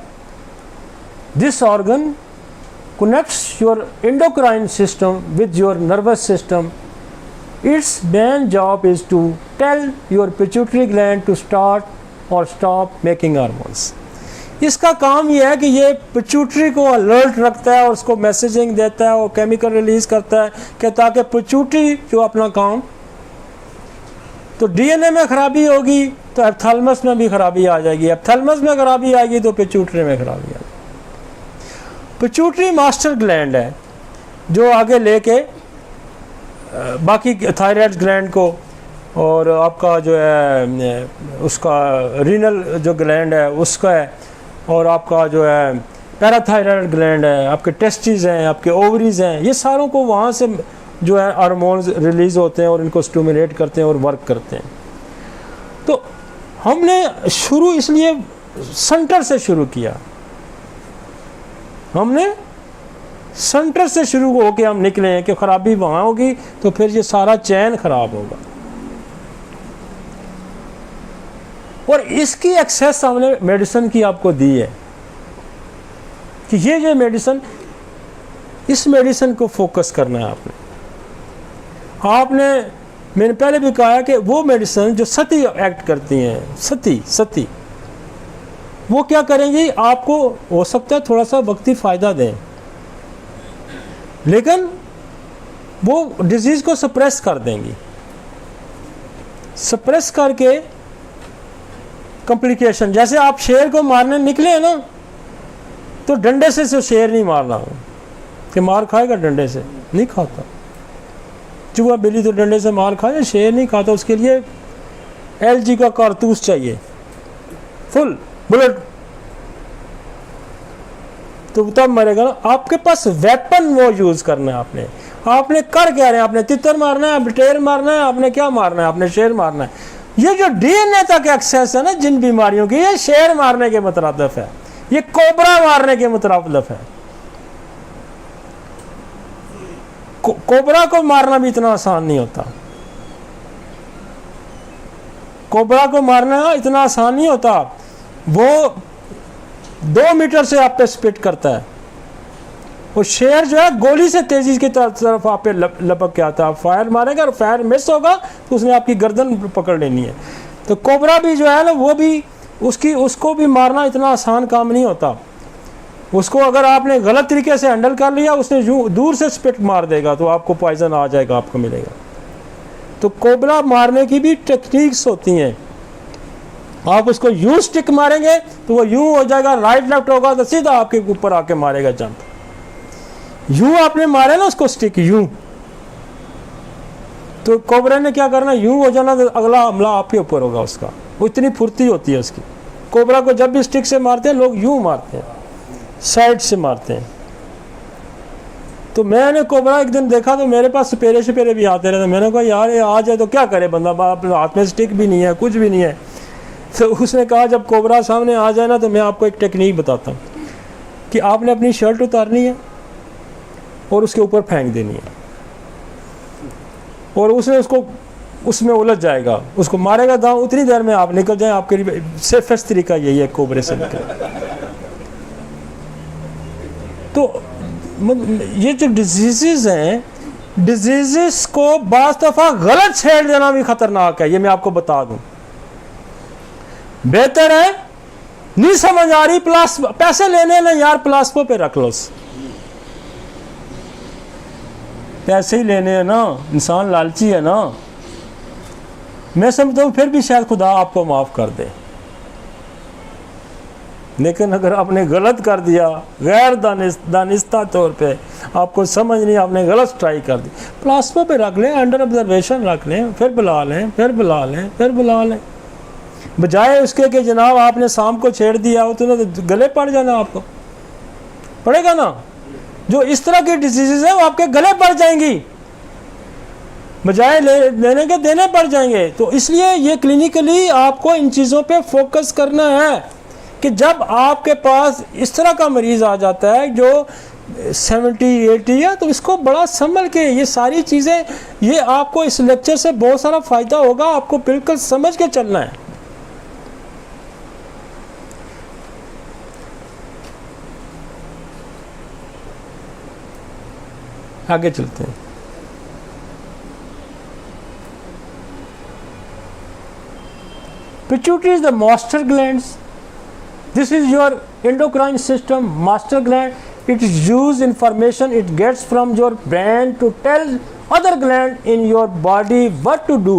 This organ connects your endocrine system with your nervous system. Its main job is to tell your pituitary gland to start और स्टॉप मेकिंग हार्मोन्स। इसका काम यह है कि ये पिट्यूटरी को अलर्ट रखता है और उसको मैसेजिंग देता है और केमिकल रिलीज करता है कि ताकि पिट्यूटरी जो अपना काम, तो डीएनए में खराबी होगी तो एप्थैलमस में भी खराबी आ जाएगी, एप्थैलमस में खराबी आएगी तो पिट्यूटरी में खराबी आ जाएगी। पिट्यूटरी मास्टर ग्लैंड है जो आगे लेके बाकी थायराइड ग्लैंड को और आपका जो है उसका रीनल जो ग्लैंड है उसका है, और आपका जो है पैराथायराइड ग्लैंड है, आपके टेस्टिस हैं, आपके ओवरीज हैं, ये सारों को वहाँ से जो है हार्मोन्स रिलीज़ होते हैं और इनको स्टिमुलेट करते हैं और वर्क करते हैं। तो हमने शुरू इसलिए सेंटर से शुरू किया, हमने सेंटर से शुरू होकर हम निकले हैं कि ख़राबी वहाँ होगी तो फिर ये सारा चैन ख़राब होगा। और इसकी एक्सेस हमने मेडिसिन की आपको दी है कि ये जो मेडिसिन, इस मेडिसिन को फोकस करना है आपने मैंने पहले भी कहा है कि वो मेडिसिन जो सती एक्ट करती हैं, सती वो क्या करेंगी, आपको हो सकता है थोड़ा सा वक्ती फ़ायदा दें, लेकिन वो डिजीज़ को सप्रेस कर देंगी, सप्रेस करके कॉम्प्लिकेशन। जैसे आप शेर को मारने निकले हैं ना, तो डंडे से शेर नहीं मारना हो कि मार खाएगा, डंडे से नहीं खाता। चूहा बिल्ली तो डंडे से मार खाए, शेर नहीं खाता। उसके लिए LG का कारतूस चाहिए, फुल बुलेट, तो तब मरेगा ना। आपके पास वेपन वो यूज करना है आपने कर क्या रहे हैं, आपने तितर मारना है, बटेर मारना है, आपने क्या मारना है, आपने शेर मारना है। ये जो DNA तक एक्सेस है ना जिन बीमारियों की, ये शेर मारने के मुतरादिफ है, ये कोबरा मारने के मुतरादिफ है। कोबरा को मारना भी इतना आसान नहीं होता, कोबरा को मारना इतना आसान नहीं होता। वो 2 मीटर से आप पे स्पिट करता है, वो शेर जो है गोली से तेजी की तरफ आप पे लपक के आता है। आप फायर मारेगा और फायर मिस होगा तो उसने आपकी गर्दन पकड़ लेनी है। तो कोबरा भी जो है ना, वो भी उसको भी मारना इतना आसान काम नहीं होता। उसको अगर आपने गलत तरीके से हैंडल कर लिया, उसने दूर से स्पिट मार देगा तो आपको पॉइजन आ जाएगा, आपको मिलेगा। तो कोबरा मारने की भी टेक्निक्स होती हैं। आप उसको यूं स्टिक मारेंगे तो वो यूं हो जाएगा, राइट लेफ्ट होगा तो सीधा आपके ऊपर आके मारेगा जंप। यूं आपने मारे ना उसको स्टिक यूं, तो कोबरा ने क्या करना, यूं हो जाना तो अगला हमला आपके ऊपर होगा उसका। वो इतनी फुर्ती होती है उसकी। कोबरा को जब भी स्टिक से मारते हैं लोग यूं मारते हैं, साइड से मारते हैं। तो मैंने कोबरा एक दिन देखा तो मेरे पास सपेरे भी आते रहे। मैंने कहा यार ये आ जाए तो क्या करे बंदा, हाथ में स्टिक भी नहीं है, कुछ भी नहीं है। तो उसने कहा जब कोबरा सामने आ जाए ना तो मैं आपको एक टेक्निक बताता हूँ कि आपने अपनी शर्ट उतारनी है और उसके ऊपर फेंक देनी है, और उसने उसको उसमें उलझ जाएगा, उसको मारेगा दांव, उतनी देर में आप निकल जाए। आपके लिए सेफेस्ट तरीका यही है कोबरे से निकल। तो ये जो डिजीजेस हैं, डिजीजेस को बाज़ दफ़ा गलत छेड़ देना भी खतरनाक है, ये मैं आपको बता दूं। बेहतर है नहीं समझ आ रही, पैसे लेने ना यार, प्लास्पो पे रख लो, पैसे ही लेने हैं ना, इंसान लालची है ना। मैं समझता हूँ फिर भी शायद खुदा आपको माफ़ कर दे, लेकिन अगर आपने गलत कर दिया गैर दानिस्ता तौर पे, आपको समझ नहीं, आपने गलत ट्राई कर दी, प्लास्पो पे रख लें, अंडर ऑब्जर्वेशन रख लें, फिर बुला लें, फिर बुला लें, फिर बुला लें। बजाय उसके कि जनाब आपने शाम को छेड़ दिया हो तो गले पड़ जाना, आपको पड़ेगा ना। जो इस तरह की डिजीज़ है वो आपके गले पड़ जाएंगी, बजाय लेने के देने पड़ जाएंगे। तो इसलिए ये क्लिनिकली आपको इन चीज़ों पे फोकस करना है कि जब आपके पास इस तरह का मरीज़ आ जाता है जो 70-80 है, तो इसको बड़ा संभल के ये सारी चीज़ें, ये आपको इस लेक्चर से बहुत सारा फ़ायदा होगा, आपको बिल्कुल समझ के चलना है। आगे चलते हैं। Pituitary is the master glands. This is your endocrine system, master gland. It use information it gets from your brain to tell other gland in your body what to do.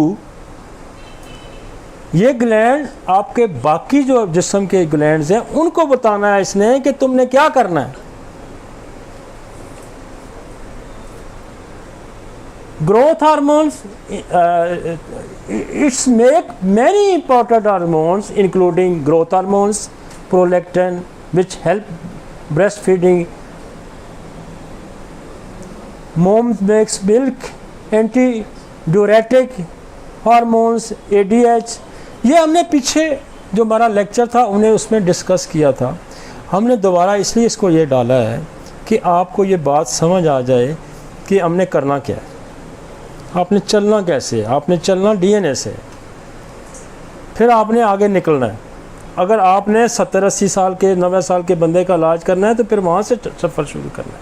ये ग्लैंड आपके बाकी जो जिस्म के glands हैं उनको बताना है इसने कि तुमने क्या करना है। Growth hormones, it's make many important hormones including growth hormones, prolactin which help breastfeeding, mom makes milk, antidiuretic hormones, ADH। ये हमने पीछे जो हमारा लेक्चर था उन्हें उसमें डिस्कस किया था। हमने दोबारा इसलिए इसको ये डाला है कि आपको ये बात समझ आ जाए कि हमने करना क्या है, आपने चलना कैसे है। आपने चलना DNA से, फिर आपने आगे निकलना है। अगर आपने 70-80 साल के 90 साल के बंदे का इलाज करना है तो फिर वहाँ से सफ़र शुरू करना है,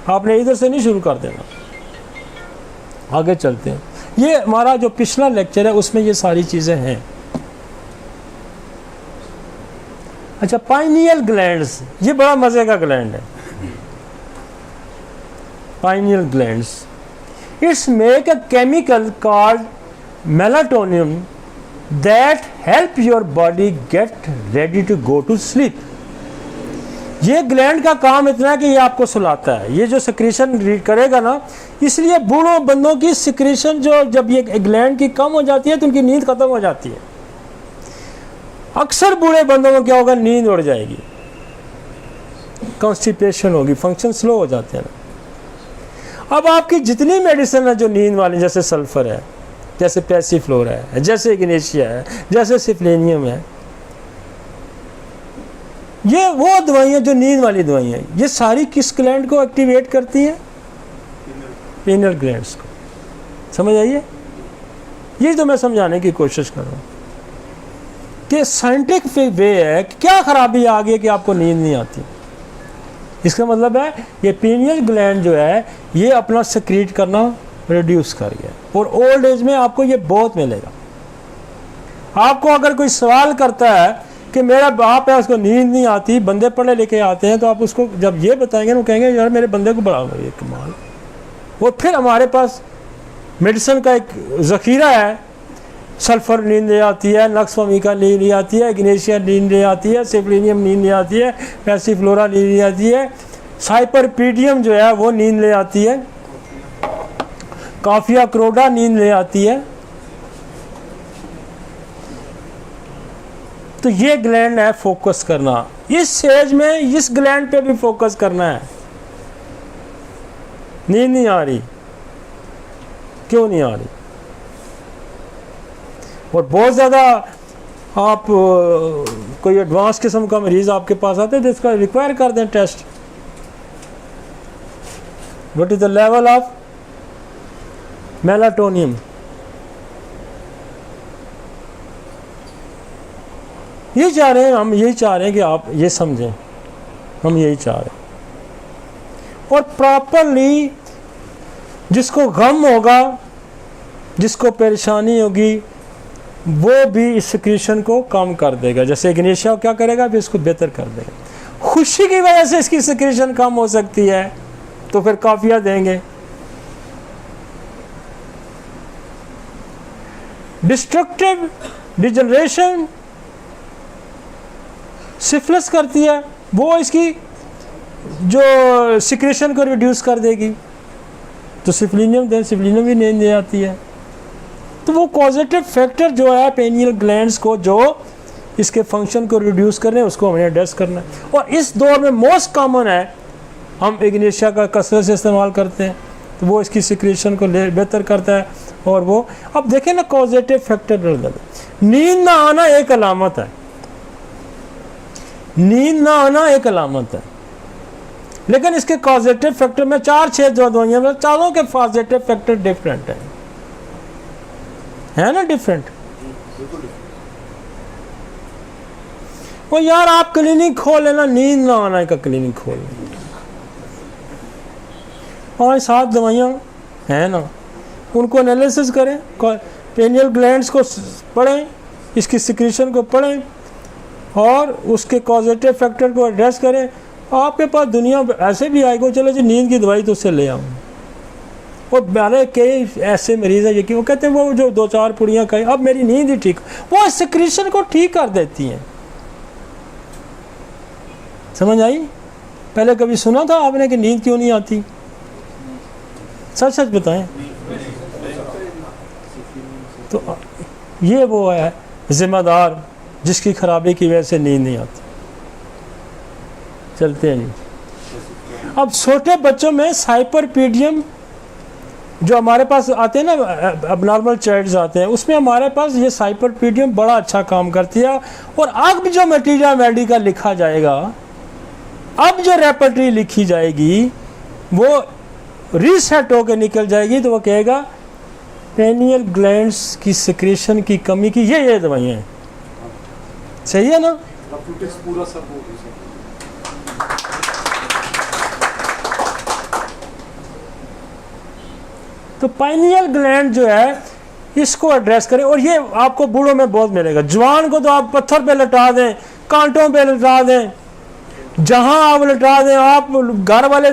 आपने इधर से नहीं शुरू कर देना। आगे चलते हैं। ये हमारा जो पिछला लेक्चर है उसमें ये सारी चीज़ें हैं। अच्छा, पाइनियल ग्लैंड्स, ये बड़ा मज़े का ग्लैंड है। Pineal glands, it's make a chemical called melatonin that help your body get ready to go to sleep। ये ग्लैंड का काम इतना है कि ये आपको सुलाता है। ये जो सिक्रीशन करेगा ना, इसलिए बूढ़ों बंदों की सिक्रीशन जो जब ये ग्लैंड की कम हो जाती है तो उनकी नींद खत्म हो जाती है। अक्सर बूढ़े बंदों को क्या होगा, नींद उड़ जाएगी, कॉन्स्टिपेशन होगी, फंक्शन स्लो हो जाते हैं ना। अब आपकी जितनी मेडिसिन है जो नींद वाली, जैसे सल्फर है, जैसे पैसिफ्लोरा है, जैसे इग्नेशिया है, जैसे सिप्लेनियम है, ये वो दवाइयाँ जो नींद वाली दवाइयाँ, ये सारी किस ग्लैंड को एक्टिवेट करती हैं? पीनियल ग्लैंड्स को। समझ आइए, ये तो मैं समझाने की कोशिश कर रहा हूँ कि साइंटिफिक वे है कि क्या खराबी आ गई कि आपको नींद नहीं आती। इसका मतलब है ये पीनियल ग्लैंड जो है ये अपना सेक्रीट करना रिड्यूस कर गया, और ओल्ड एज में आपको ये बहुत मिलेगा। आपको अगर कोई सवाल करता है कि मेरा बाप है उसको नींद नहीं आती, बंदे पढ़े लिखे आते हैं, तो आप उसको जब ये बताएंगे वो कहेंगे यार मेरे बंदे को बड़ा ये कमाल। और फिर हमारे पास मेडिसिन का एक ज़ख़ीरा है, सल्फर नींद ले आती है, नक्सवामिका नींद ले आती है, इग्नेशिया नींद ले आती है, सिप्लेनियम नींद ले आती है, पैसिफ्लोरा नींद ले आती है, साइपरपीडियम जो है वो नींद ले आती है, काफिया क्रोडा नींद ले आती है। तो ये ग्लैंड है फोकस करना, इस एज में इस ग्लैंड पे भी फोकस करना है। नींद नहीं आ रही, क्यों नहीं आ रही? और बहुत ज़्यादा आप कोई एडवांस किस्म का मरीज आपके पास आते हैं जिसका रिक्वायर कर दें test, what is the level of melatonin. ये चाह रहे हैं हम, यही चाह रहे हैं कि आप ये समझें, हम यही चाह रहे हैं। और प्रॉपरली जिसको गम होगा, जिसको परेशानी होगी, वो भी इस सिक्रीशन को कम कर देगा। जैसे इग्नेशिया क्या करेगा, भी इसको बेहतर कर देगा। खुशी की वजह से इसकी सिक्रीशन कम हो सकती है, तो फिर काफिया देंगे। डिस्ट्रक्टिव डिजनरेशन सिफिलिस करती है, वो इसकी जो सिक्रेशन को रिड्यूस कर देगी, तो सिप्लेनियम दें, सिप्लेनियम भी नींद ले आती है। तो वो पॉजिटिव फैक्टर जो है पेनियल ग्लैंड्स को जो इसके फंक्शन को रिड्यूस कर रहे हैं, उसको हमें एड्रेस करना है। और इस दौर में मोस्ट कॉमन है, हम इग्नेशिया का कसरत से इस्तेमाल करते हैं, तो वो इसकी सिक्रेशन को बेहतर करता है। और वो अब देखें ना, पॉजिटिव फैक्टर, नींद ना आना एक अलामत है, नींद ना आना एक अलामत है, लेकिन इसके पॉजिटिव फैक्टर में 4-6 जो दवाइयां में, चारों के पॉजिटिव फैक्टर डिफरेंट है ना, डिफरेंट। वो यार आप क्लिनिक खोल लेना, नींद ना आना का क्लिनिक खोल लेना, 5-7 दवाइयां हैं ना, उनको एनालिसिस करें, पेनियल ग्लैंड्स को पढ़ें, इसकी सिक्रीशन को पढ़ें और उसके पॉजिटिव फैक्टर को एड्रेस करें। आपके पास दुनिया ऐसे भी आएगा, चलो जी नींद की दवाई तो उससे ले आऊँ। और मेरे कई ऐसे मरीज हैं कि वो कहते हैं वो जो 2-4 पुड़ियाँ खाई, अब मेरी नींद ही ठीक, वो सिक्रीशन को ठीक कर देती हैं। समझ आई? पहले कभी सुना था आपने कि नींद क्यों नहीं आती? सच सच बताएं। तो ये वो है जिम्मेदार जिसकी खराबी की वजह से नींद नहीं आती। चलते हैं जी। अब छोटे बच्चों में साइपरपीडियम जो हमारे पास आते हैं ना, अबनॉर्मल चाइल्ड्स आते हैं, उसमें हमारे पास ये साइपरपीडियम बड़ा अच्छा काम करती है। और अब जो मटीरियल मेडिकल लिखा जाएगा, अब जो रेपर्टरी लिखी जाएगी, वो रीसेट होकर निकल जाएगी, तो वो कहेगा पेनियल ग्लैंड्स की सिक्रेशन की कमी की ये दवाइयाँ हैं। सही है ना? पूरा सब हो गया। तो पाइनियल ग्लैंड जो है इसको एड्रेस करें। और ये आपको बूढ़ों में बहुत मिलेगा। जवान को तो आप पत्थर पे लटा दें, कांटों पे लटा दें, जहां आप लटा दें, आप घर वाले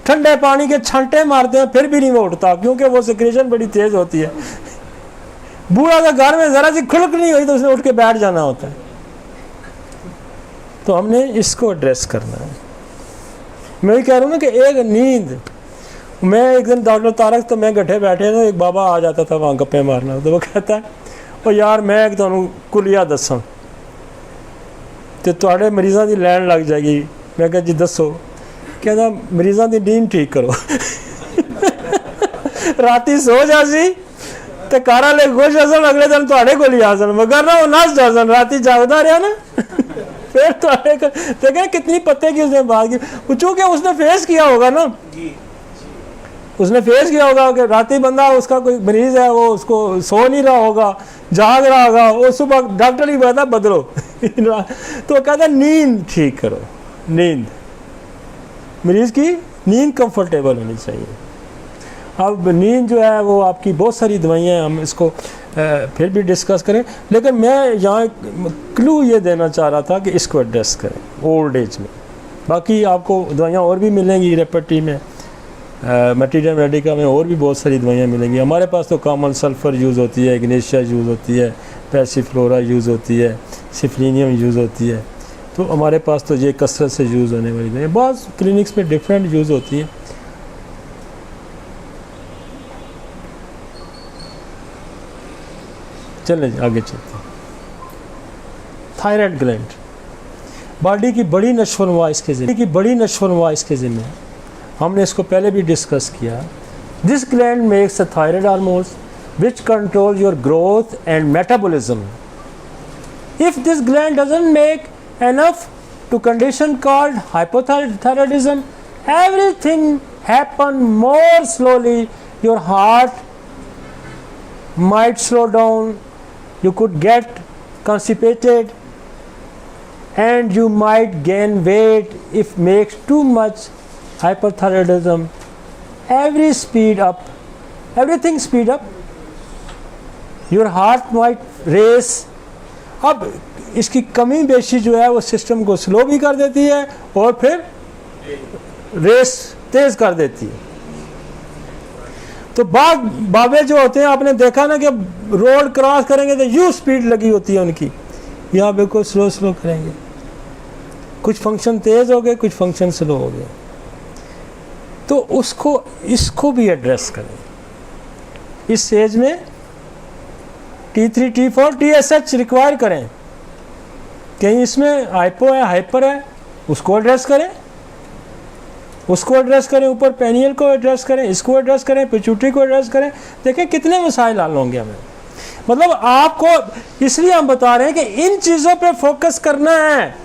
ठंडे पानी के छांटे मारते हैं फिर भी नहीं वो उठता, क्योंकि वो सिक्रेशन बड़ी तेज होती है। बूढ़ा का घर में जरा सी खुलक नहीं हुई तो उसने उठ के बैठ जाना होता है। तो हमने इसको एड्रेस करना है। मैं कह रहा हूँ ना कि एक नींद, मैं एक दिन डॉक्टर तारक तो मैं गड्ढे बैठे तो एक बाबा आ जाता था वहाँ गप्पे मारना, तो वो कहता है ओ यार मैं एक तुहानू कुलिया दसा, तो तुहाडे मरीज़ां दी लैन लग जाएगी। मैं कहा जी दसो, कहना मरीज़ां दी नींद ठीक करो। राती सो जासी ते घर वाले खुश हसन, अगले दिन तुहाडे कोल ही आसन, मगर ना वो नस जासन, राती जागदा रहा ना। फिर तुहाडे को देखें कितनी पते की उसने बात की, चूंकि उसने फेस किया होगा ना, उसने फेस किया होगा कि राती बंदा उसका कोई मरीज है, वो उसको सो नहीं रहा होगा, जाग रहा होगा, वो सुबह डॉक्टर ही कहता बदलो। तो कहता नींद ठीक करो, नींद, मरीज की नींद कंफर्टेबल होनी चाहिए। अब नींद जो है वो आपकी बहुत सारी दवाइयाँ, हम इसको फिर भी डिस्कस करें, लेकिन मैं यहाँ क्लू ये देना चाह रहा था कि इसको एड्रेस करें ओल्ड एज में। बाकी आपको दवाइयाँ और भी मिलेंगी रेपर्टी में, मटीरियल मेडिका में और भी बहुत सारी दवाइयाँ मिलेंगी। हमारे पास तो कॉमन सल्फ़र यूज़ होती है, इग्नेशिया यूज़ होती है, पैसिफ्लोरा यूज़ होती है, सिफ्लिनियम यूज़ होती है। तो हमारे पास तो ये कसरत से यूज़ होने वाली दवाइयाँ, बहुत क्लिनिक्स में डिफरेंट यूज़ होती है। चलें आगे चलते हैं। थायराइड ग्लैंड बॉडी की बड़ी नशोनुमा इसके ज़िम्मे है। हमने इसको पहले भी डिस्कस किया। This gland makes the thyroid hormones which control your growth and metabolism. If this gland doesn't make enough to condition called hypothyroidism, everything happen more slowly. Your heart might slow down, you could get constipated, and you might gain weight if makes too much hyperthyroidism. Everything speed up. Your heart might race. अब इसकी कमी बेशी जो है वो system को slow भी कर देती है और फिर रेस तेज कर देती है। तो बाबे जो होते हैं, आपने देखा ना कि रोड क्रॉस करेंगे तो यूँ स्पीड लगी होती है उनकी, यहाँ बिल्कुल स्लो करेंगे। कुछ फंक्शन तेज हो गए, कुछ फंक्शन स्लो हो गए। तो इसको भी एड्रेस करें। इस एज में T3, T4, TSH रिक्वायर करें। कहीं इसमें हाइपो है, हाइपर है, उसको एड्रेस करें, ऊपर पेनियल को एड्रेस करें, इसको एड्रेस करें, पिट्यूटरी को एड्रेस करें। देखें कितने मसाइल हल होंगे हमें। मतलब आपको इसलिए हम बता रहे हैं कि इन चीज़ों पे फोकस करना है।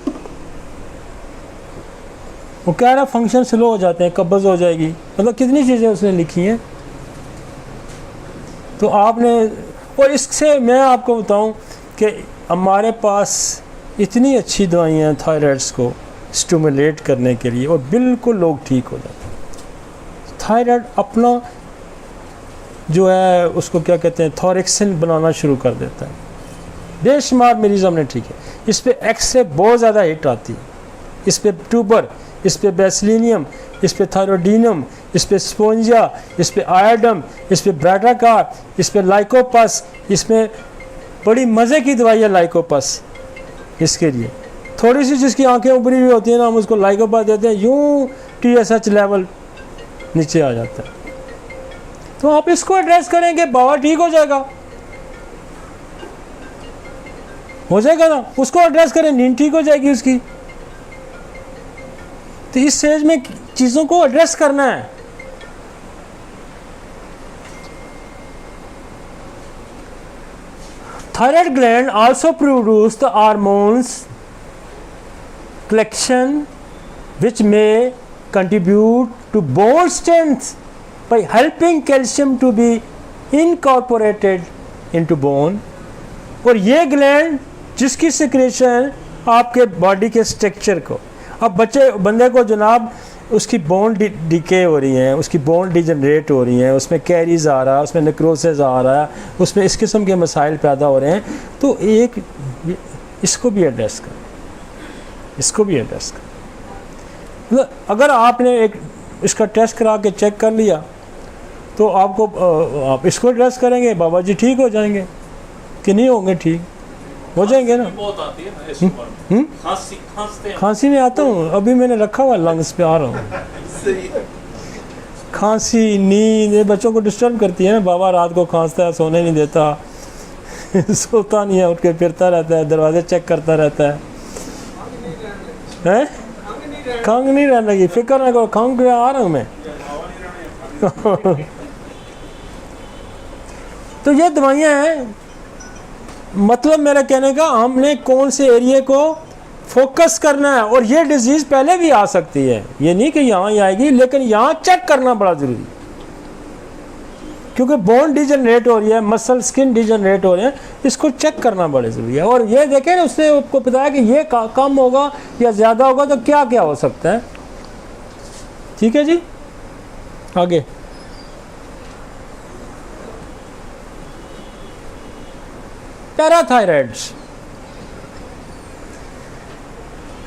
वो कह रहा फंक्शन स्लो हो जाते हैं, कब्ज़ हो जाएगी, मतलब कितनी चीज़ें उसने लिखी हैं। तो आपने, और इससे मैं आपको बताऊं कि हमारे पास इतनी अच्छी दवाइयाँ थायराइड्स को स्टिमुलेट करने के लिए, और बिल्कुल लोग ठीक हो जाते हैं। थायराइड अपना जो है उसको क्या कहते हैं, थॉरेक्सिन बनाना शुरू कर देता है। बेशुमार मरीज हमने ठीक है। इस पे एक्सरे बहुत ज़्यादा हिट आती है, इस पे ट्यूबर, इस पे बेसिलिनियम, इस पे थायरोडीनम, इस पे स्पोंजिया, इस पे आयोडम, इस पे ब्राटाकार, इस पे लाइकोपस, इसमें बड़ी मज़े की दवाई है लाइकोपस। इसके लिए थोड़ी सी जिसकी आंखें उभरी हुई होती हैं ना, हम उसको लाइकोपस देते हैं, यूँ TSH लेवल नीचे आ जाता है। तो आप इसको एड्रेस करेंगे, बाबा ठीक हो जाएगा ना। उसको एड्रेस करें, नींद ठीक हो जाएगी उसकी। तो इस स्टेज में चीज़ों को एड्रेस करना है। Thyroid gland also produce the hormones collection which may contribute to bone strength by helping calcium to be incorporated into bone। और ये ग्लैंड जिसकी सिक्रेशन आपके बॉडी के स्ट्रक्चर को, अब बंदे को जनाब उसकी बोन डिके हो रही हैं, उसकी बोन डिजनरेट हो रही हैं, उसमें कैरीज आ रहा है, उसमें नेक्रोसिस आ रहा है, उसमें इस किस्म के मसाइल पैदा हो रहे हैं। तो एक इसको भी एड्रेस करें। मतलब अगर आपने एक इसका टेस्ट करा के चेक कर लिया तो आपको आप इसको एड्रेस करेंगे, बाबा जी ठीक हो जाएंगे कि नहीं होंगे, ठीक हो जाएंगे ना। बहुत आती है ना खांसते हैं। खांसी में आता हूँ, अभी मैंने रखा हुआ लंग्स पे आ रहा हूँ। खांसी, नींद ये बच्चों को डिस्टर्ब करती है ना। बाबा रात को खांसता है, सोने नहीं देता, सोता नहीं है, उठ के फिरता रहता है, दरवाजे चेक करता रहता है। हैं? खंग नहीं रहने की, फिक्र ना करो, खंग आ रहा हूँ मैं। तो ये दवाइयाँ हैं। मतलब मेरा कहने का, हमने कौन से एरिया को फोकस करना है। और ये डिजीज़ पहले भी आ सकती है, ये नहीं कि यहाँ ही आएगी, लेकिन यहाँ चेक करना बड़ा ज़रूरी है, क्योंकि बोन डिजनरेट हो रही है, मसल स्किन डिजनरेट हो रहे हैं, इसको चेक करना बड़ा ज़रूरी है। और ये देखें ना, उसने आपको बताया कि ये कम होगा या ज़्यादा होगा तो क्या क्या हो सकता है। ठीक है जी, आगे। Parathyroids.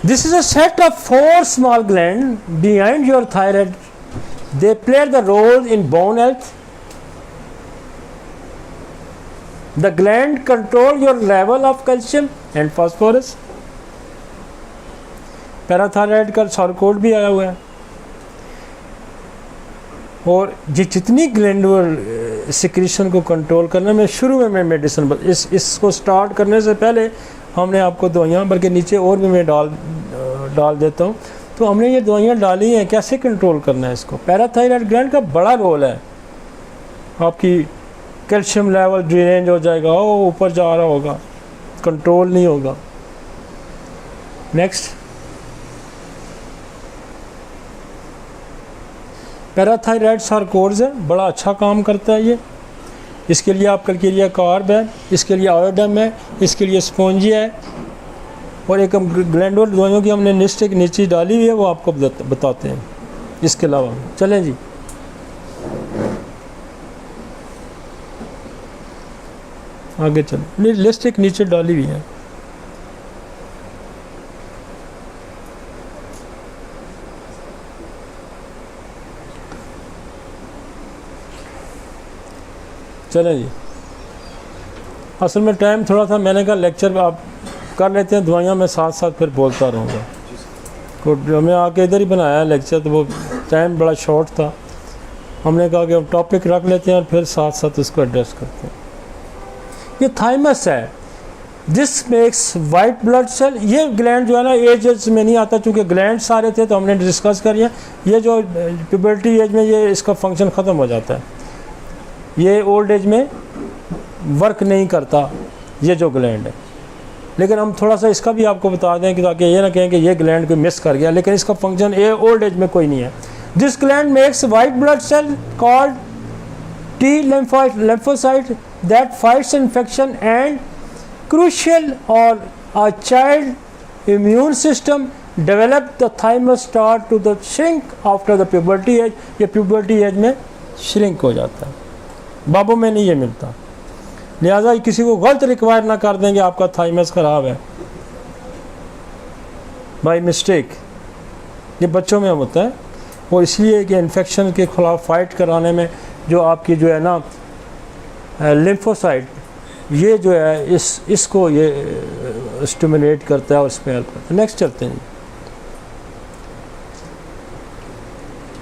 This is a set of 4 small glands behind your thyroid. They play the role in bone health. The gland control your level of calcium and phosphorus. Parathyroid का शॉर्टकट भी आया हुआ है। और ये जितनी ग्लैंडुलर सिक्रीशन को control करना, मैं शुरू में मैं मेडिसिन इसको स्टार्ट करने से पहले हमने आपको दवाइयाँ, बल्कि नीचे और भी मैं डाल देता हूँ। तो हमने ये दवाइयाँ डाली हैं, कैसे कंट्रोल करना है इसको। पैराथायराइड ग्लैंड का बड़ा रोल है, आपकी कैल्शियम लेवल ड्रेनेज हो जाएगा, वो ऊपर जा रहा होगा, कंट्रोल नहीं होगा। नेक्स्ट, पैराथायराइड सार्कोड्स है, बड़ा अच्छा काम करता है ये। इसके लिए आपके लिए कार्ब है, इसके लिए आयोडम है, इसके लिए स्पॉन्जिया है। और एक हम ग्लैंडुलर दवाइयों की हमने लिस्ट एक नीचे डाली हुई है, वो आपको बताते हैं। इसके अलावा चलें जी, आगे चलें। लिस्ट एक नीचे डाली हुई है। चलें जी, असल में टाइम थोड़ा सा, मैंने कहा लेक्चर आप कर लेते हैं, दवाइयाँ मैं साथ साथ फिर बोलता रहूँगा। तो हमने आके इधर ही बनाया लेक्चर, तो वो टाइम बड़ा शॉर्ट था। हमने कहा कि हम टॉपिक रख लेते हैं और फिर साथ साथ उसको एड्रेस करते हैं। ये थाइमस है, this makes white blood cell. ये ग्लैंड जो है ना, एज में नहीं आता, चूँकि ग्लैंड सारे थे तो हमने डिस्कस करिए। ये जो प्यूबर्टी एज में ये इसका फंक्शन ख़त्म हो जाता है, ये ओल्ड एज में वर्क नहीं करता ये जो ग्लैंड है। लेकिन हम थोड़ा सा इसका भी आपको बता दें कि ताकि ये ना कहें कि ये ग्लैंड को मिस कर गया, लेकिन इसका फंक्शन ये ओल्ड एज में कोई नहीं है। This gland makes white blood cell called T lymphocyte that fights infection and crucial or a child immune system develop the thymus start to the shrink after the puberty age। ये puberty age में shrink हो जाता है, बाबों में नहीं ये मिलता। लिहाजा किसी को गलत रिक्वायर ना कर देंगे आपका थाइमस ख़राब है बाय मिस्टेक, ये बच्चों में होता है। और इसलिए कि इन्फेक्शन के खिलाफ फाइट कराने में जो आपकी जो है ना लिम्फोसाइट, ये जो है इसको ये स्टिमुलेट करता है और इसमें हेल्प करता है। नेक्स्ट चलते हैं।